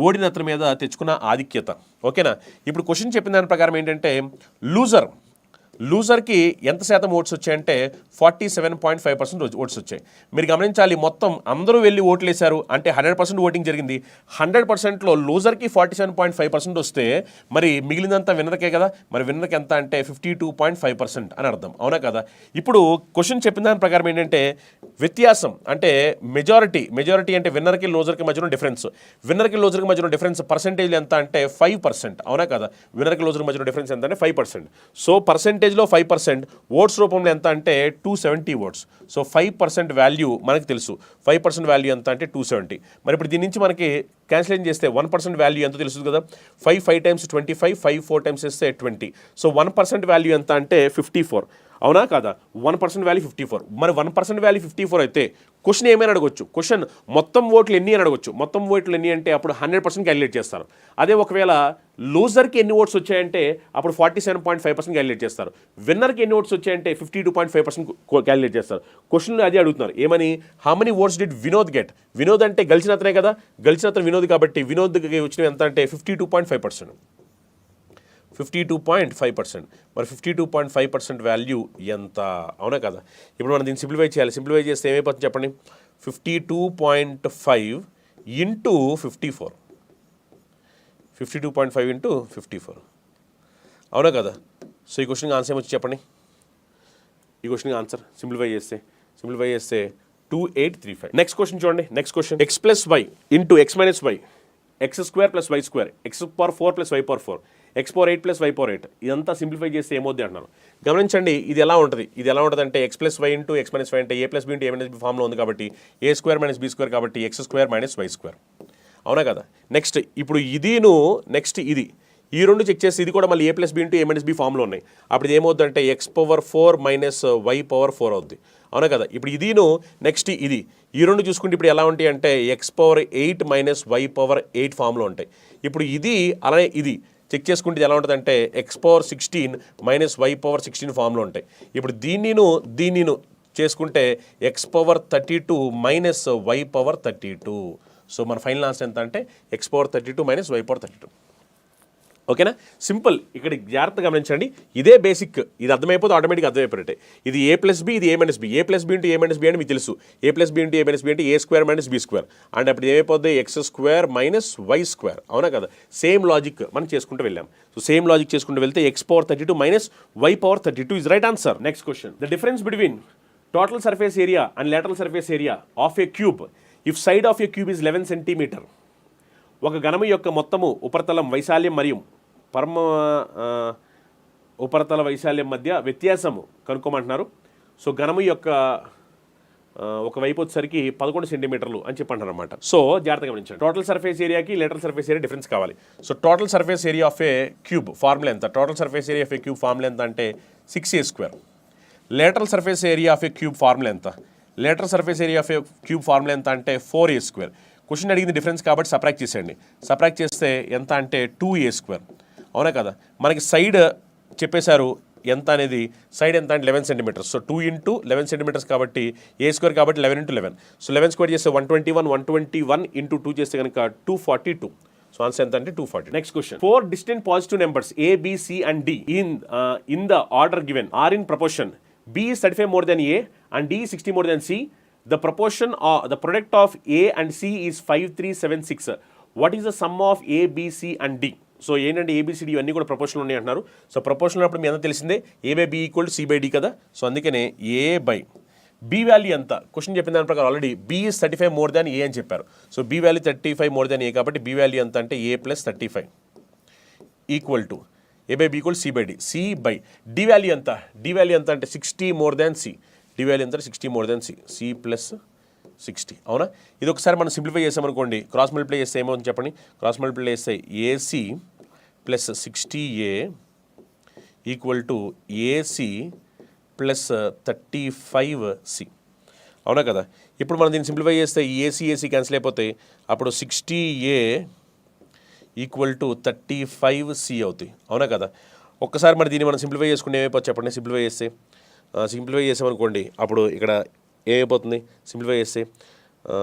ఓడిన అతని మీద తెచ్చుకున్న ఆధిక్యత. ఓకేనా? ఇప్పుడు క్వశ్చన్ చెప్పిన దాని ప్రకారం ఏంటంటే లూజర్కి ఎంత శాతం ఓట్స్ వచ్చాయంటే 47.5% ఓట్స్ వచ్చాయి. మీరు గమనించాలి, మొత్తం అందరూ వెళ్ళి ఓట్లు వేశారు అంటే 100% ఓటింగ్ జరిగింది. 100%లో లూజర్కి 47.5% వస్తే మరి మిగిలినంతా విన్నర్కే కదా. మరి విన్నర్కి ఎంత అంటే 52.5% అని అర్థం. అవునా కదా? ఇప్పుడు క్వశ్చన్ చెప్పిన దాని ప్రకారం ఏంటంటే వ్యత్యాసం అంటే మెజారిటీ అంటే విన్నర్కి లూజర్కి మధ్యలో డిఫరెన్స్. విన్నర్కి లూజర్కి మధ్యలో డిఫరెన్స్ పర్సెంటేజ్ ఎంత అంటే 5%. అవునా కదా? విన్నర్కి లూజర్కి మధ్యలో డిఫరెన్స్ ఎంత అంటే 5%. సో పర్సెంటేజ్లో 5%, ఓట్స్ రూపంలో ఎంత అంటే 270 ఓట్స్. సో 5% వాల్యూ మనకు తెలుసు. 5% వాల్యూ ఎంత అంటే 270. మరి ఇప్పుడు దీని నుంచి మనకి క్యాన్సిలేషన్ చేస్తే 1% వాల్యూ ఎంత తెలుస్తుంది కదా. 5 టైమ్స్ 25, 5 4 టైమ్స్ వేస్తే 20. సో 1% వాల్యూ ఎంత అంటే 54. అవునా కాదా? 1% వాల్యూ 54. మరి 1% వాల్యూ 54 అయితే క్వశ్చన్ ఏమైనా అడగొచ్చు. క్వశ్చన్ మొత్తం ఓట్లు ఎన్ని అని అడగొచ్చు. మొత్తం ఓట్లు ఎన్ని అంటే అప్పుడు 100% క్యాలిక్యులేట్ చేస్తారు. అదే ఒకవేళ లూజర్కి ఎన్ని ఓట్స్ వచ్చాయంటే అప్పుడు 47.5% క్యాలిక్యులేట్ చేస్తారు. విన్నర్కి ఎన్ని ఓట్స్ వచ్చాయంటే 52.5% క్యాలిక్యులేట్ చేస్తారు. క్వశ్చన్లో అదే అడుగుతున్నారు. ఏమని? How many votes did Vinod get? Vinod అంటే గెలిచిన అతనే కదా. గెలిచిన అతను వినోద్ కాబట్టి వినోద్కి వచ్చినవి ఎంత అంటే 52.5%. 52.5%. మరి 52.5% వాల్యూ ఎంత? అవునా కదా? ఇప్పుడు మనం దీన్ని సింప్లిఫై చేయాలి. సింప్లిఫై చేస్తే ఏమైపోతుంది చెప్పండి? 52.5 ఇంటూ 54, 52.5 ఇంటూ 54, అవునా కదా? సో ఈ క్వశ్చన్కి ఆన్సర్ ఏమొచ్చి చెప్పండి. ఈ క్వశ్చన్కి ఆన్సర్ సింప్లిఫై చేస్తే 2835. నెక్స్ట్ క్వశ్చన్ చూడండి. నెక్స్ట్ క్వశ్చన్ x plus y into x minus y, x square plus y square, x power 4 plus y power 4, x power 8 plus y power 8, ఇదంతా సింప్లిఫై చేస్తే ఏమవుద్ది అంటున్నారు. గమనించండి, ఇది ఎలా ఉంటుంది అంటే x plus y into x minus y అంటే A plus B into A minus B ఫామ్లో ఉంది కాబట్టి A square minus B square కాబట్టి x square minus why square, అవునా కదా? నెక్స్ట్ ఇప్పుడు ఇదిను నెక్స్ట్ ఇది ఈ రెండు చెక్ చేసి ఇది కూడా మళ్ళీ A plus B into A minus B ఫామ్లో ఉన్నాయి. అప్పుడు ఇది ఏమవుద్ది అంటే x power 4 minus y power 4 అవుద్ది, అవునా కదా? ఇప్పుడు ఇదిను నెక్స్ట్ ఇది ఈ రెండు చూసుకుంటే ఇప్పుడు ఎలా ఉంటాయి అంటే x power 8 minus y power 8 ఫామ్లో ఉంటాయి. ఇప్పుడు ఇది అలానే ఇది చెక్ చేసుకుంటే ఇది ఎలా ఉంటుంది అంటే x power 16 minus y power 16 ఫామ్లో ఉంటాయి. ఇప్పుడు దీనిను చేసుకుంటే x power 32 minus y power 32. So మన ఫైనల్ ఆన్సర్ ఎంత అంటే x power 32 minus y power 32. ఓకేనా? సింపుల్. ఇక్కడ జాగ్రత్తగా గమనించండి, ఇదే బేసిక్. ఇది అర్థమైపోతే ఆటోమేటిక్గా అర్థమైపోయినట్టే. ఇది ఏ ప్లస్ బి, ఇది A minus B. A plus B into A minus B అంటే మీకు తెలుసు. A plus B into A minus B అంటే A square minus B square అంటే అప్పుడు ఏమైపోద్ది X square minus why square, అవునా కదా? సేమ్ లాజిక్ మనం చేసుకుంటూ వెళ్ళాం. సో సేమ్ లాజిక్ చేసుకుంటూ వెళ్తే x power 32 minus y power 32 is right answer. Next question, the difference between total surface area and lateral surface area of a cube if side of a cube is 11 centimetre. ఒక ఘనము యొక్క మొత్తము ఉపరితలం వైశాల్యం మరియు ఉపరితల వైశాల్యం మధ్య వ్యత్యాసము కనుక్కోమంటున్నారు. సో ఘనము యొక్క ఒకవైపు వచ్చేసరికి 11 సెంటీమీటర్లు అని చెప్పంటారు అనమాట. సో జాగ్రత్తగా గమనించండి, టోటల్ సర్ఫేస్ ఏరియాకి లేటరల్ సర్ఫేస్ ఏరియా డిఫరెన్స్ కావాలి. So total surface area of a cube formula ఎంత? Total surface area of a cube formula ఎంత అంటే 6a². Lateral surface area of a cube formula ఎంత? Lateral surface area of a cube formula ఎంత అంటే 4a². Question అడిగింది difference కాబట్టి subtract చేసేయండి. Subtract చేస్తే ఎంత అంటే 2a², అవునా కదా? మనకి సైడ్ చెప్పేశారు ఎంత అనేది, సైడ్ ఎంత అంటే 11 సెంటీమీటర్స్. సో 2 ఇంటూ 11 సెంటీమీటర్స్ కాబట్టి ఏ స్క్వేర్ కాబట్టి 11 ఇంటూ 11. సో 11 స్క్వేర్ చేస్తే 121 ఇంటూ 2 చేస్తే కనుక 242. సో ఆన్సర్ ఎంత అంటే 240. Next question, 4 distinct positive numbers A, B, C and D in the order given are in proportion. B is 35 more than A and D is 60 more than C. The proportion or the product of A and C is 5376. What is the sum of A, B, C and D? So ఏంటంటే A B C D ఇవన్నీ కూడా ప్రపోర్షన్లు ఉన్నాయి అంటున్నారు. So proportion ఉన్నప్పుడు మీ అందరూ తెలిసిందే A by B equal to C by D కదా. సో అందుకనే ఏ బై బి వాల్యూ ఎంత? క్వశ్చన్ చెప్పిన దాని ప్రకారం already B is 35 more than A అని చెప్పారు. So B value 35 more than A కాబట్టి బి వాల్యూ ఎంత అంటే A plus 35 equal to A by B equal C by D. C by D value ఎంత? డి వాల్యూ ఎంత అంటే 60 more than C. D value ఎంత 60 more than C. C plus 60, అవునా? ఇది ఒకసారి మనం సింప్లిఫై చేసామనుకోండి, క్రాస్ మల్టిప్లై చేస్తే ఏమవుతుంది చెప్పండి. క్రాస్ మల్టిప్లై చేస్తే AC plus 60A equal to AC plus 35C, అవునా కదా? ఇప్పుడు మనం దీన్ని సింప్లిఫై చేస్తే ఏసీ క్యాన్సిల్ అయిపోతాయి. అప్పుడు 60A ఈక్వల్ టు 35C అవుతాయి, అవునా కదా? ఒక్కసారి మరి దీన్ని మనం సింప్లిఫై చేసుకుంటే ఏమైపోతుంది చెప్పండి. సింప్లిఫై చేసామనుకోండి అప్పుడు ఇక్కడ ఏమైపోతుంది సింప్లిఫై చేస్తే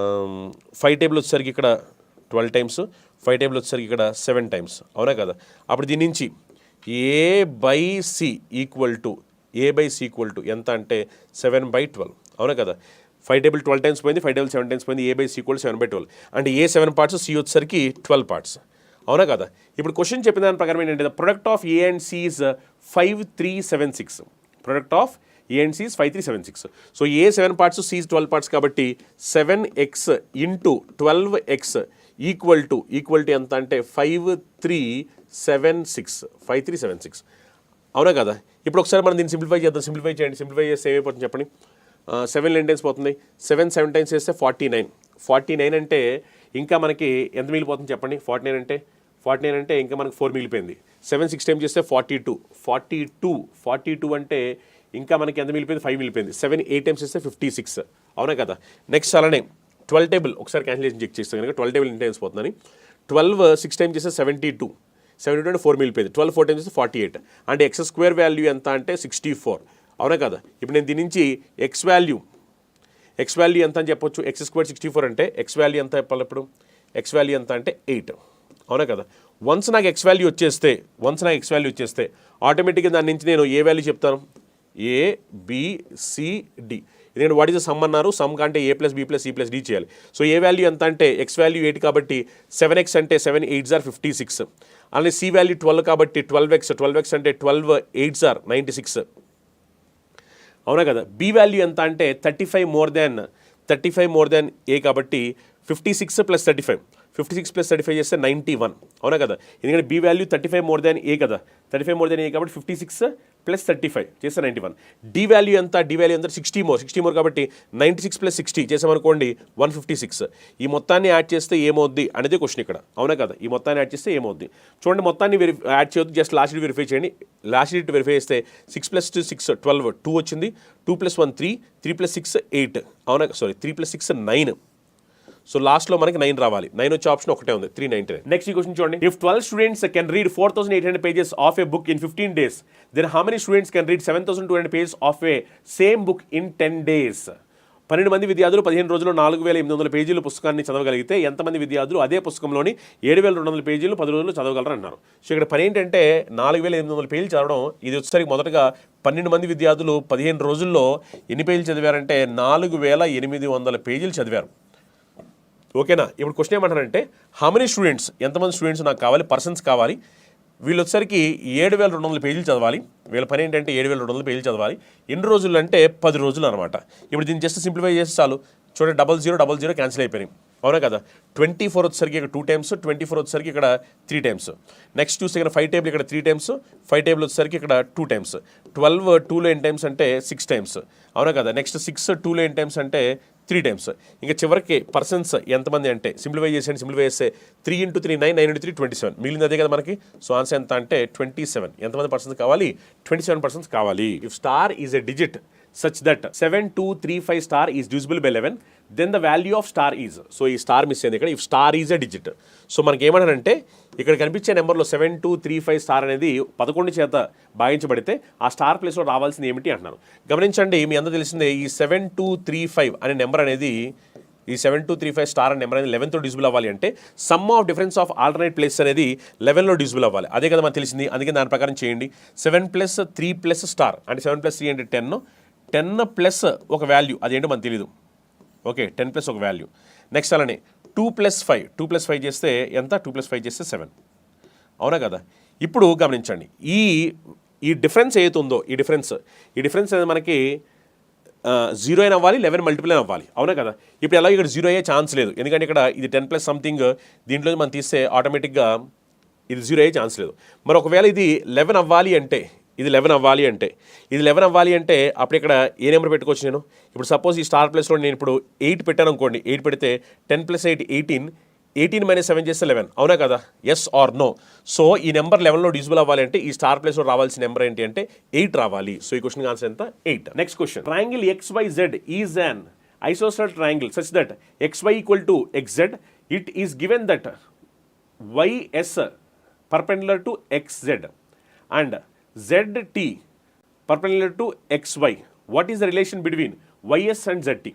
5 టేబుల్ వచ్చేసరికి ఇక్కడ 12 టైమ్స్, 5 టేబుల్ వచ్చేసరికి ఇక్కడ 7 టైమ్స్, అవునా కదా? అప్పుడు దీని నుంచి ఏ బై సి ఈక్వల్ టు ఎంత అంటే 7/12, అవునా కదా? 5 టేబుల్ 12 టైమ్స్ పోయింది, 5 టేబుల్ 7 టైమ్స్ పోయింది. ఏ బై సి ఈక్వల్ 7/12 అంటే ఏ 7 పార్ట్స్, సి వచ్చేసరికి 12 పార్ట్స్, అవునా కదా? ఇప్పుడు క్వశ్చన్ చెప్పిన దాని ప్రకారం ఏంటంటే the product of A and C is 5376. Product of A and C is 5376. So A 7 parts, C 12 parts కాబట్టి 7x into 12x equal to ఎంత అంటే 5376, అవునా కదా? ఇప్పుడు ఒకసారి మనం దీన్ని సింప్లిఫై చేద్దాం. సింప్లిఫై చేస్తే ఏమైపోతుంది చెప్పండి. 7 ఎన్ని టైమ్స్ పోతుంది? 7 టైమ్స్ చేస్తే 49 అంటే ఇంకా మనకి ఎంత మిగిలిపోతుంది చెప్పండి. 49 అంటే ఇంకా మనకి 4 మిగిలిపోయింది. 7 6 టైమ్స్ చేస్తే 42 అంటే ఇంకా మనకి ఎంత మిగిలిపోయింది? 5 మిగిలిపోయింది. 7 8 టైమ్స్ చేస్తే 56, అవునా కదా? నెక్స్ట్ అలానే 12 టేబుల్ ఒకసారి క్యాన్సిలేషన్ చెక్ చేస్తాం కనుక 12 టేబుల్ ఎన్ని టైమ్స్ పోతుందని. 12 6 టైమ్స్ చేస్తే 72 అంటే 4 మిగిలిపోయింది. 12 4 టైమ్స్ చేస్తే 48 అంటే ఎక్స్ స్క్వేర్ వాల్యూ ఎంత అంటే 64, అవునా కదా? ఇప్పుడు నేను దీని నుంచి ఎక్స్ వాల్యూ ఎంత అని చెప్పొచ్చు. ఎక్స్ స్క్వేర్ 64 అంటే ఎక్స్ వాల్యూ ఎంత చెప్పాలి ఇప్పుడు? ఎక్స్ వాల్యూ ఎంత అంటే 8, అవునా కదా? వన్స్ నాకు ఎక్స్ వాల్యూ వచ్చేస్తే ఆటోమేటిక్గా దాని నుంచి నేను ఏ వాల్యూ చెప్తాను? ఏ బి సి డి ఎందుకంటే వాట్ ఈస్ ద సమ్ అన్నారు, సమ్ కంటే A plus B plus C plus D చేయాలి. సో ఏ వాల్యూ ఎంత అంటే ఎక్స్ వాల్యూ 8 కాబట్టి 7x అంటే 7 8s are 56. అలానే సి వాల్యూ 12 కాబట్టి 12x అంటే 12 8s are 96. అవునా కదా. బి వాల్యూ ఎంత అంటే 35 మోర్ దాన్ ఏ కాబట్టి 56 ప్లస్ 56 ప్లస్ 35 చేస్తే 91. అవునా కదా, ఎందుకంటే బి వాల్యూ 35 మోర్ దాన్ ఏ కదా, 35 మోర్ దాన్ ఏ కాబట్టి 56 ప్లస్ 35 చేస్తే 91. డి వాల్యూ ఎంత 60 మోర్ కాబట్టి 96 ప్లస్ 60 చేసామనుకోండి 156. ఈ మొత్తాన్ని యాడ్ చేస్తే ఏమవుద్ది అనేది క్వశ్చన్ ఇక్కడ. అవునా కదా, ఈ మొత్తాన్ని యాడ్ చేస్తే ఏమవుద్ది చూడండి. మొత్తాన్ని యాడ్ చేయొద్దు, జస్ట్ లాస్ట్ డిజిట్ వెరిఫై చేయండి. లాస్ట్ డిజిట్ వెరిఫై చేస్తే 6 ప్లస్ 2 6 12 2 వచ్చింది. 2 ప్లస్ 1 3 3 ప్లస్ 6 8. అవునా, సారీ 3 ప్లస్ 6 9. సో లాస్ట్లో మనకి 9 రావాలి. 9 వచ్చే ఆప్షన్ ఒకటే ఉంది, 399. నెక్స్ట్ ఈ క్వశ్చన్ చూడండి. If 12 students can read 4800 pages of a book in 15 days, then how many students can read 7200 pages of a same book in 10 days? 12 మంది విద్యార్థులు 15 రోజుల్లో 4800 పేజీల పుస్తకాన్ని చదవగలిగితే ఎంతమంది విద్యార్థులు అదే పుస్తకంలోని 7200 పేజీలు 10 రోజుల్లో చదవగలరు అన్నారు. సో ఇక్కడ పని ఏంటంటే 4800 పేజీలు చదవడం. ఇది వచ్చేసరికి మొదటగా 12 మంది విద్యార్థులు 15 రోజుల్లో ఎన్ని పేజీలు చదివారంటే 4800 పేజీలు చదివారు. ఓకేనా. ఇప్పుడు క్వశ్చన్ ఏమంటారంటే హౌ మెనీ స్టూడెంట్స్, ఎంతమంది స్టూడెంట్స్ నాకు కావాలి, పర్సన్స్ కావాలి. వీళ్ళు వచ్చేసరికి 7200 పేజీలు చదవాలి. వీళ్ళ పని ఏంటంటే 7200 పేజీలు చదవాలి. ఎన్ని రోజులు అంటే 10 రోజులు అనమాట. ఇప్పుడు దీన్ని జస్ట్ సింప్లిఫై చేస్తే చాలు. చూడండి 00 క్యాన్సిల్ అయిపోయినాయి. అవునా కదా. 24 వచ్చేసరికి ఇక్కడ 2 times, 24 వచ్చేసరికి ఇక్కడ 3 times. నెక్స్ట్ చూస్తే ఇక్కడ 5 టేబుల్ ఇక్కడ 3 times, 5 టేబుల్ వచ్చేసరికి ఇక్కడ 2 times. 12 2లో ఎన్ని టైమ్స్ అంటే 6 times. అవునా కదా. నెక్స్ట్ 6 2లో ఎన్ని టైమ్స్ అంటే 3 times. ఇంకా చివరికి పర్సన్స్ ఎంతమంది అంటే సింప్లిఫై చేస్తే 3 × 3 9, 9 × 3 27. మిగిలింది అదే కదా మనకి. సో ఆన్సర్ ఎంత అంటే 27. ఎంతమంది పర్సన్స్ కావాలి, 27 పర్సన్స్ కావాలి. If star is a digit such that 7235 star is divisible by 11, then the value of star is. So ఈ స్టార్ మిస్ అయింది ఇక్కడ. If star is a digit. So మనకి ఏమన్నారంటే ఇక్కడ కనిపించే నెంబర్లో 7235 స్టార్ అనేది 11 చేత భాగించబడితే ఆ స్టార్ ప్లేస్లో రావాల్సింది ఏమిటి అంటున్నారు. గమనించండి, మీ అందరూ తెలిసిందే ఈ 7235 అనే నెంబర్ అనేది, ఈ 7235 స్టార్ అనే నెంబర్ అనేది 11తో డివిజిబుల్ అవ్వాలి అంటే some of difference of alternate place అనేది 11లో డివిజిబుల్ అవ్వాలి. అదే కదా మనకు తెలిసింది. అందుకే దాని ప్రకారం చేయండి. 7 + 3 + స్టార్ అంటే 7 + 3 అంటే 10 ప్లస్ ఒక వాల్యూ, అదేంటో మనకు తెలీదు. ఓకే, 10 ప్లస్ ఒక వాల్యూ. నెక్స్ట్ అలానే 2 + 5 చేస్తే ఎంత, 2 + 5 చేస్తే 7. అవునా కదా. ఇప్పుడు గమనించండి, ఈ డిఫరెన్స్ ఏదైతుందో ఈ డిఫరెన్స్ అనేది మనకి 0 అయినా అవ్వాలి, 11 మల్టిపుల్ అయినా అవ్వాలి. అవునా కదా. ఇప్పుడు ఎలా ఇక్కడ 0 అయ్యే ఛాన్స్ లేదు, ఎందుకంటే ఇక్కడ ఇది 10 + సంథింగ్, దీంట్లో మనం తీస్తే ఆటోమేటిక్గా ఇది 0 అయ్యే ఛాన్స్ లేదు. మరి ఒకవేళ ఇది 11 అవ్వాలి అంటే, ఇది 11 అవ్వాలి అంటే అప్పుడు ఇక్కడ ఏ నెంబర్ పెట్టుకోవచ్చు నేను. ఇప్పుడు సపోజ్ ఈ స్టార్ ప్లేస్లో నేను ఇప్పుడు 8 పెట్టాను అనుకోండి. 8 పెడితే 10 + 8 18, 18 - 7 చేస్తే 11. అవునా కదా. Yes or no. సో ఈ నెంబర్ 11లో డివిజిబుల్ అవ్వాలి అంటే ఈ స్టార్ ప్లేస్లో రావాల్సిన నెంబర్ ఏంటి అంటే 8 రావాలి. సో ఈ క్వశ్చన్ ఆన్సర్ ఎంత, 8. Next question. Triangle XYZ is an isosceles triangle such that XY = XZ. It is given that YS perpendicular to XZ and ZT perpendicular to XY. What is the relation between YS and ZT?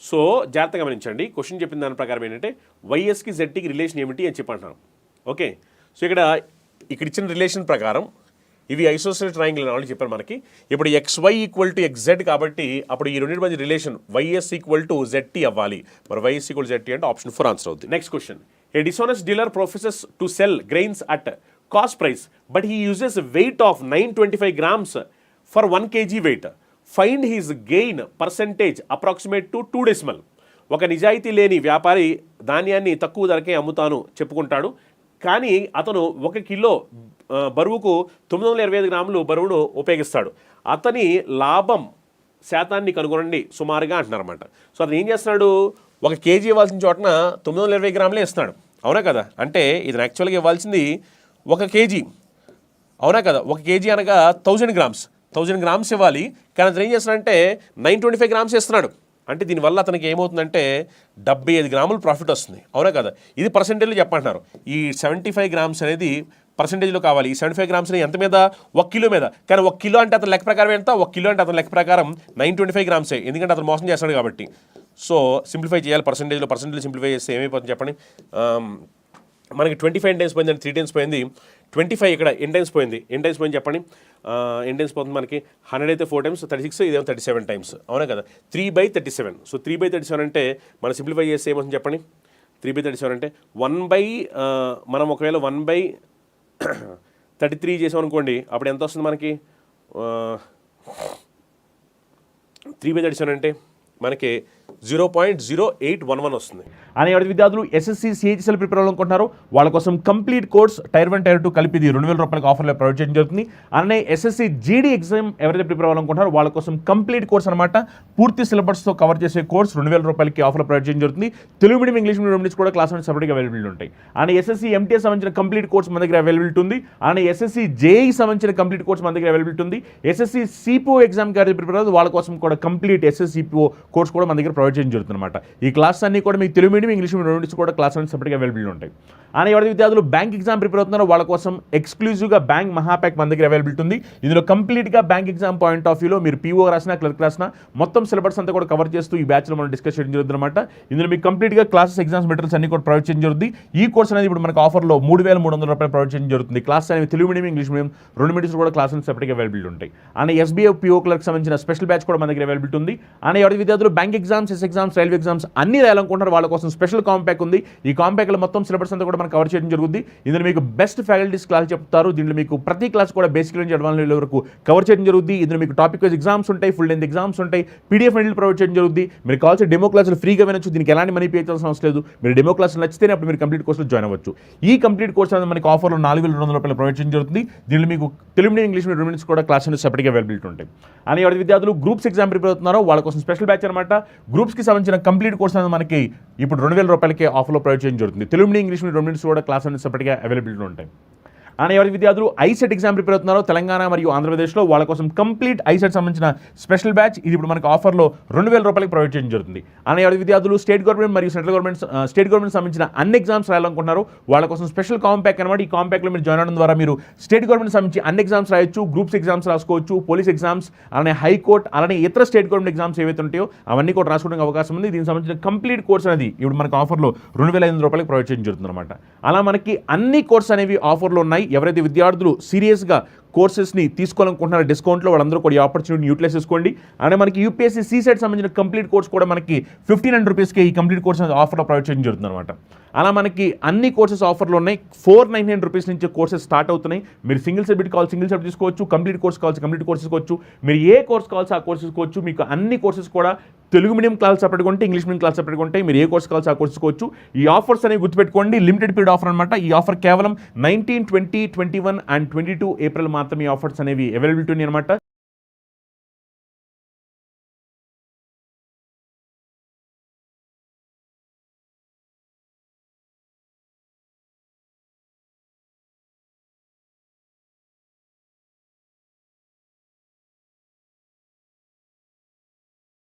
So జాగ్రత్తగా గమనించండి. Question చెప్పిన దాని ప్రకారం ఏంటంటే YSకి ZTకి relation ఏమిటి అని చెప్పంటున్నాను. Okay, so ఇక్కడ ఇచ్చిన రిలేషన్ ప్రకారం ఇవి ఐసోసెలస్ ట్రయాంగిల్ అని చెప్పారు మనకి. ఇప్పుడు XY = XZ కాబట్టి అప్పుడు ఈ రెండింటి మధ్య రిలేషన్ YS = ZT అవ్వాలి. మరి YS = ZT అంటే ఆప్షన్ 4 ఆన్సర్ అవుతుంది. Next question. A dishonest dealer professes to sell grains at cost price, but he uses weight of 925 grams for 1 kg weight. Find his gain percentage approximate to 2 decimal. ఒక నిజాయితీ లేని వ్యాపారి ధాన్యాన్ని తక్కువ ధరకే అమ్ముతాను చెప్పుకుంటాడు, కానీ అతను 1 కిలో బరువుకు 925 గ్రాములు బరువును ఉపయోగిస్తాడు. అతని లాభం శాతాన్ని కనుగొనండి సుమారుగా అంటున్నారన్నమాట. సో అతను ఏం చేస్తున్నాడు, 1 కేజీ ఇవ్వాల్సిన చోటన 920 గ్రాములే ఇస్తున్నాడు. అవునా కదా. అంటే ఇది యాక్చువల్గా ఇవ్వాల్సింది 1 కేజీ. అవునా కదా. 1 కేజీ అనగా 1000 గ్రామ్స్ ఇవ్వాలి, కానీ అతను ఏం చేస్తున్నాడంటే 925 గ్రామ్స్ ఇస్తున్నాడు. అంటే దీనివల్ల అతనికి ఏమవుతుందంటే 75 గ్రాములు ప్రాఫిట్ వస్తుంది. అవునా కదా. ఇది పర్సెంటేజ్లో చెప్పంటున్నారు. ఈ 75 గ్రామ్స్ అనేది పర్సెంటేజ్లో కావాలి. ఈ 75 గ్రామ్స్ ఎంత మీద, 1 కిలో మీద. కానీ 1 కిలో అంటే అతని లెక్క ప్రకారం ఎంత, 1 కిలో అంటే అతని లెక్క ప్రకారం 925 గ్రామ్సే, ఎందుకంటే అతను మోసం చేస్తాడు కాబట్టి. సో సింప్లిఫై చేయాలి. పర్సెంటేజ్ సింప్లిఫై చేస్తే ఏమైపోతుంది చెప్పండి. మనకి 25 టైమ్స్ పోయిందండి, 3 టైమ్స్ పోయింది. 25 ఇక్కడ ఎన్ టైమ్స్ పోయింది చెప్పండి. ఎన్ టైమ్స్ పోతుంది మనకి 100 అయితే 4 times 36, ఇదేమో 37 times, అవునా కదా. 3/37. సో 3/37 అంటే మనం సింప్లిఫై చేస్తే ఏమవుతుంది చెప్పండి. 3/37 అంటే 1 మనం ఒకవేళ 1/33 చేసాం అనుకోండి, అప్పుడు ఎంత వస్తుంది మనకి. 3/37 అంటే మనకి 0.0811 వస్తుంది. అని ఎవరి విద్యార్థులు ఎస్ఎస్సి సిహెచ్ఎస్ఎల్ ప్రిపేర్ అవ్వాలనుకుంటున్నారు వాళ్ళ కోసం కంప్లీట్ కోర్స్ టైర్ 1 టైర్ 2 కలిపి ఇది 2,000 రూపాయలకి ఆఫర్లో ప్రొవైడ్ చేయడం జరుగుతుంది. అలానే ఎస్ఎస్సి జీడీ ఎగ్జామ్ ఎవరైతే ప్రిపేర్ అవ్వాలనుకుంటున్నారో వాళ్ళ కోసం కంప్లీట్ కోర్స్ అనమాట, పూర్తి సిలబస్తో కవర్ చేసే కోర్స్ 2,000 రూపాయలకి ఆఫర్లో ప్రొవైడ్ చేయడం జరుగుతుంది. తెలుగు మీడియం ఇంగ్లీష్ మీడియం నుంచి కూడా క్లాస్ సపరేట్గా అవైలబిలిటీ ఉంటాయి. అలానే ఎస్ఎస్సి ఎంటీఎస్ సంబంధించిన కంప్లీట్ కోర్స్ మన దగ్గర అవైలబిలిటీ ఉంది. అలానే ఎస్ఎస్సి జేఈ సంబంధించిన కంప్లీట్ కోర్స్ మన దగ్గర అవైలబిలిటీ ఉంది. ఎస్ఎస్సి సిపిఓ ఎగ్జామ్ ఎవరైతే ప్రిపేర్ అవ్వాలి వాళ్ళ కోసం కూడా కంప్లీట్ ఎస్ఎస్సి సిపిఓ కోర్స్ కూడా మన దగ్గర ప్రొవైడ్ చేయడం జరుగుతుంది అనమాట. ఈ క్లాస్ అన్ని కూడా మీకు తెలుగు మీడియం ఇంగ్లీష్ మీడియం నుంచి కూడా క్లాస్ అన్ని సపరేట్గా అవైలబిలిటీ ఉంటాయి. అని ఎవరి విద్యార్థులు బ్యాంక్ ఎగ్జామ్ ప్రిపేర్ అవుతున్నారో వాళ్ళ కోసం ఎక్స్క్లూజివ్గా బ్యాంక్ మహాప్యాక్ మన దగ్గర అవైలబిలిటీ ఉంది. ఇందులో కంప్లీట్గా బ్యాంక్ ఎగ్జామ్ పాయింట్ ఆఫ్ వ్యూలో మీరు పీఓ రాసినా క్లర్క్ రాసినా మొత్తం సిలబస్ అంతా కూడా కవర్ చేస్తూ ఈ బ్యాచ్లో మనం డిస్కస్ చేయడం జరుగుతుంది అనమాట. ఇందులో మీకు కంప్లీట్గా క్లాసెస్ ఎగ్జామ్స్ మెటీరియల్స్ అన్ని కూడా ప్రొవైడ్ చేయడం జరుగుతుంది. ఈ కోర్స్ అనేది ఇప్పుడు మనకు ఆఫర్లో 3,300 రూపాయలు ప్రొవైడ్ చేయడం జరుగుతుంది. క్లాస్ అనేవి Telugu medium English medium 2 mediums కూడా క్లాస్ అనేది సపరేట్గా అవైలబిలిటీ ఉంటాయి. అండ్ ఎస్బీఐ పీఓ క్లర్క్ సంబంధించిన స్పెషల్ బ్యాచ్ కూడా మన దగ్గర అవైలబిలిటీ ఉంది. అండ్ ఎవరి విద్యార్థులు బ్యాంక్ ఎగ్జామ్స్, ఎస్ ఎగ్జామ్స్, రైల్వే ఎగ్జామ్స్ అన్ని రాయాలనుకుంటున్నారు వాళ్ళ కోసం స్పెషల్ కాంపాక్ ఉంది. ఈ కాంపాక్లో మొత్తం సిలబస్ అంతా కూడా మనం కవర్ చేయడం జరుగుతుంది. ఇందులో మీకు బెస్ట్ ఫ్యాకల్టీస్ క్లాస్ చెప్తారు. దీంట్లో మీకు ప్రతి క్లాస్ కూడా బేసిక్ నుంచి అడ్వాన్స్ లెవెల్ వరకు కవర్ చేయడం జరుగుతుంది. ఇందులో మీకు టాపిక్ వైజ్ ఎగ్జామ్స్ ఉంటాయి, ఫుల్ లెంత్ ఎగ్జామ్స్ ఉంటాయి, పీడిఎఫ్ మెటీరియల్ ప్రొవైడ్ చేయడం జరుగుతుంది. మీరు కావాల్సిన డెమో క్లాసులు ఫ్రీగా వినొచ్చు. దీనికి ఎలాంటి మనీ పే చేయాల్సిన అవసరం లేదు. మీరు డెమో క్లాసులు నచ్చితేనే అప్పుడు మీరు కంప్లీట్ కోర్సులో జాయిన్ అవ్వచ్చు. ఈ కంప్లీట్ కోర్స్ అనేది మనకి ఆఫర్లో 4,200 రూపాయలు ప్రొవైడ్ చేయడం జరుగుతుంది. దీనిలో మీకు తెలుగు మీడియం ఇంగ్లీష్ మీడియం నుంచి కూడా క్లాస్ అనేది సపరేట్గా అవైలబిలిటీ ఉంటాయి. అని ఎవరి విద్యార్థులు గ్రూప్స్ ఎగ్జామ్ ప్రిపేర్ అవుతున్నారో వాళ్ళ కోసం స్పెషల్ బ్యాచ్ అనమాట. గ్రూప్స్కి సంబంధించిన కంప్లీట్ కోర్స్ అనేది మనకి ఇప్పుడు 2,000 రూపాయలకి ఆఫర్లో ప్రొవైడ్ చేయడం జరుగుతుంది. తెలుగు మీడియం ఇంగ్లీష్ మీడియం నుంచి కూడా క్లాస్ అనేది సపరేట్గా అవైలబిలిటీ ఉంటాయి. అని ఎవరి విద్యార్థులు ఐసెట్ ఎగ్జామ్ ప్రిపేర్ అవుతున్నారో తెలంగాణ మరియు ఆంధ్రప్రదేశ్లో వాళ్ళ కోసం కంప్లీట్ ఐసెట్ సంబంధించిన స్పెషల్ బ్యాచ్ ఇది ఇప్పుడు మనకు ఆఫర్లో 2,000 రూపాయలకి ప్రొవైడ్ చేయడం జరుగుతుంది. అని ఎవరి విద్యార్థులు స్టేట్ గవర్నమెంట్ మరియు సెంట్రల్ గవర్నమెంట్ సంబంధించిన అన్ని ఎగ్జామ్స్ రాయాలనుకుంటున్నారు వాళ్ళ కోసం స్పెషల్ కాంపాక్ అనమాట. ఈ కాంపాక్లో మీరు జాయిన్ అవడం ద్వారా మీరు స్టేట్ గవర్నమెంట్ సంబంధించి అన్ని ఎగ్జామ్స్ రాయొచ్చు, గ్రూప్స్ ఎగ్జామ్స్ రాసుకోవచ్చు, పోలీస్ ఎగ్జామ్స్, అలానే హైకోర్టు, అలానే ఇతర స్టేట్ గవర్నమెంట్ ఎగ్జామ్స్ ఏవైతే ఉంటాయో అవన్నీ కూడా రాసుకోవడానికి అవకాశం ఉంది. దీనికి సంబంధించిన కంప్లీట్ కోర్స్ అనేది ఇప్పుడు మనకు ఆఫర్లో 2,500 రూపాయలకి ప్రొవైడ్ చేయడం జరుగుతుంది అనమాట. అలా మనకి అన్ని కోర్స్ అనేవి ఆఫర్లో ఉన్నాయి. ఎవరైతే విద్యార్థులు సీరియస్గా కోర్సెస్ని తీసుకోవాలనుకుంటున్నారు డిస్కౌంట్లో వాళ్ళందరూ కూడా ఈ ఆపర్చునిటీని యూటిలైజ్ చేసుకోండి. అండ్ మనకి యూపీఎస్సీ సీసెట్ సంబంధించిన కంప్లీట్ కోర్స్ కూడా మనకి 1,500 రూపీస్కి ఈ కంప్లీట్ కోర్స్ ఆఫర్లో ప్రొవైడ్ చేయడం జరుగుతుంది అనమాట. అలా మనకి అన్ని కోర్సెస్ ఆఫర్లో ఉన్నాయి. 499 రూపీస్ నుంచి కోర్సెస్ స్టార్ట్ అవుతున్నాయి. మీరు సింగిల్ సబ్జెక్ట్ కావాలి సింగిల్ సబ్జెక్ట్ తీసుకోవచ్చు, కంప్లీట్ కోర్స్ కావాలి కంప్లీట్ కోర్స్ తీసుకోవచ్చు, మీరు ఏ కోర్స్ కావాల్సి ఆ కోర్స్ తీసుకోవచ్చు. మీకు అన్ని కోర్సెస్ కూడా తెలుగు మీడియం క్లాస్ సపరేట్గా ఉంటాయి, ఇంగ్లీష్ మీడియం క్లాస్ సపరేట్గా ఉంటాయి. మీరు ఏ కోర్స్ కావాల్సి ఆ కోర్స్ తీసుకోవచ్చు. ఈ ఆఫర్స్ అనేవి గుర్తుపెట్టుకోండి, లిమిటెడ్ పీరియడ్ ఆఫర్ అనమాట. ఈ ఆఫర్ కేవలం 19, 20, 21 అండ్ 22 ఏప్రిల్ మాత్రమే ఈ ఆఫర్స్ అనేవి అవైలబిలిటీ ఉన్నాయి అనమాట.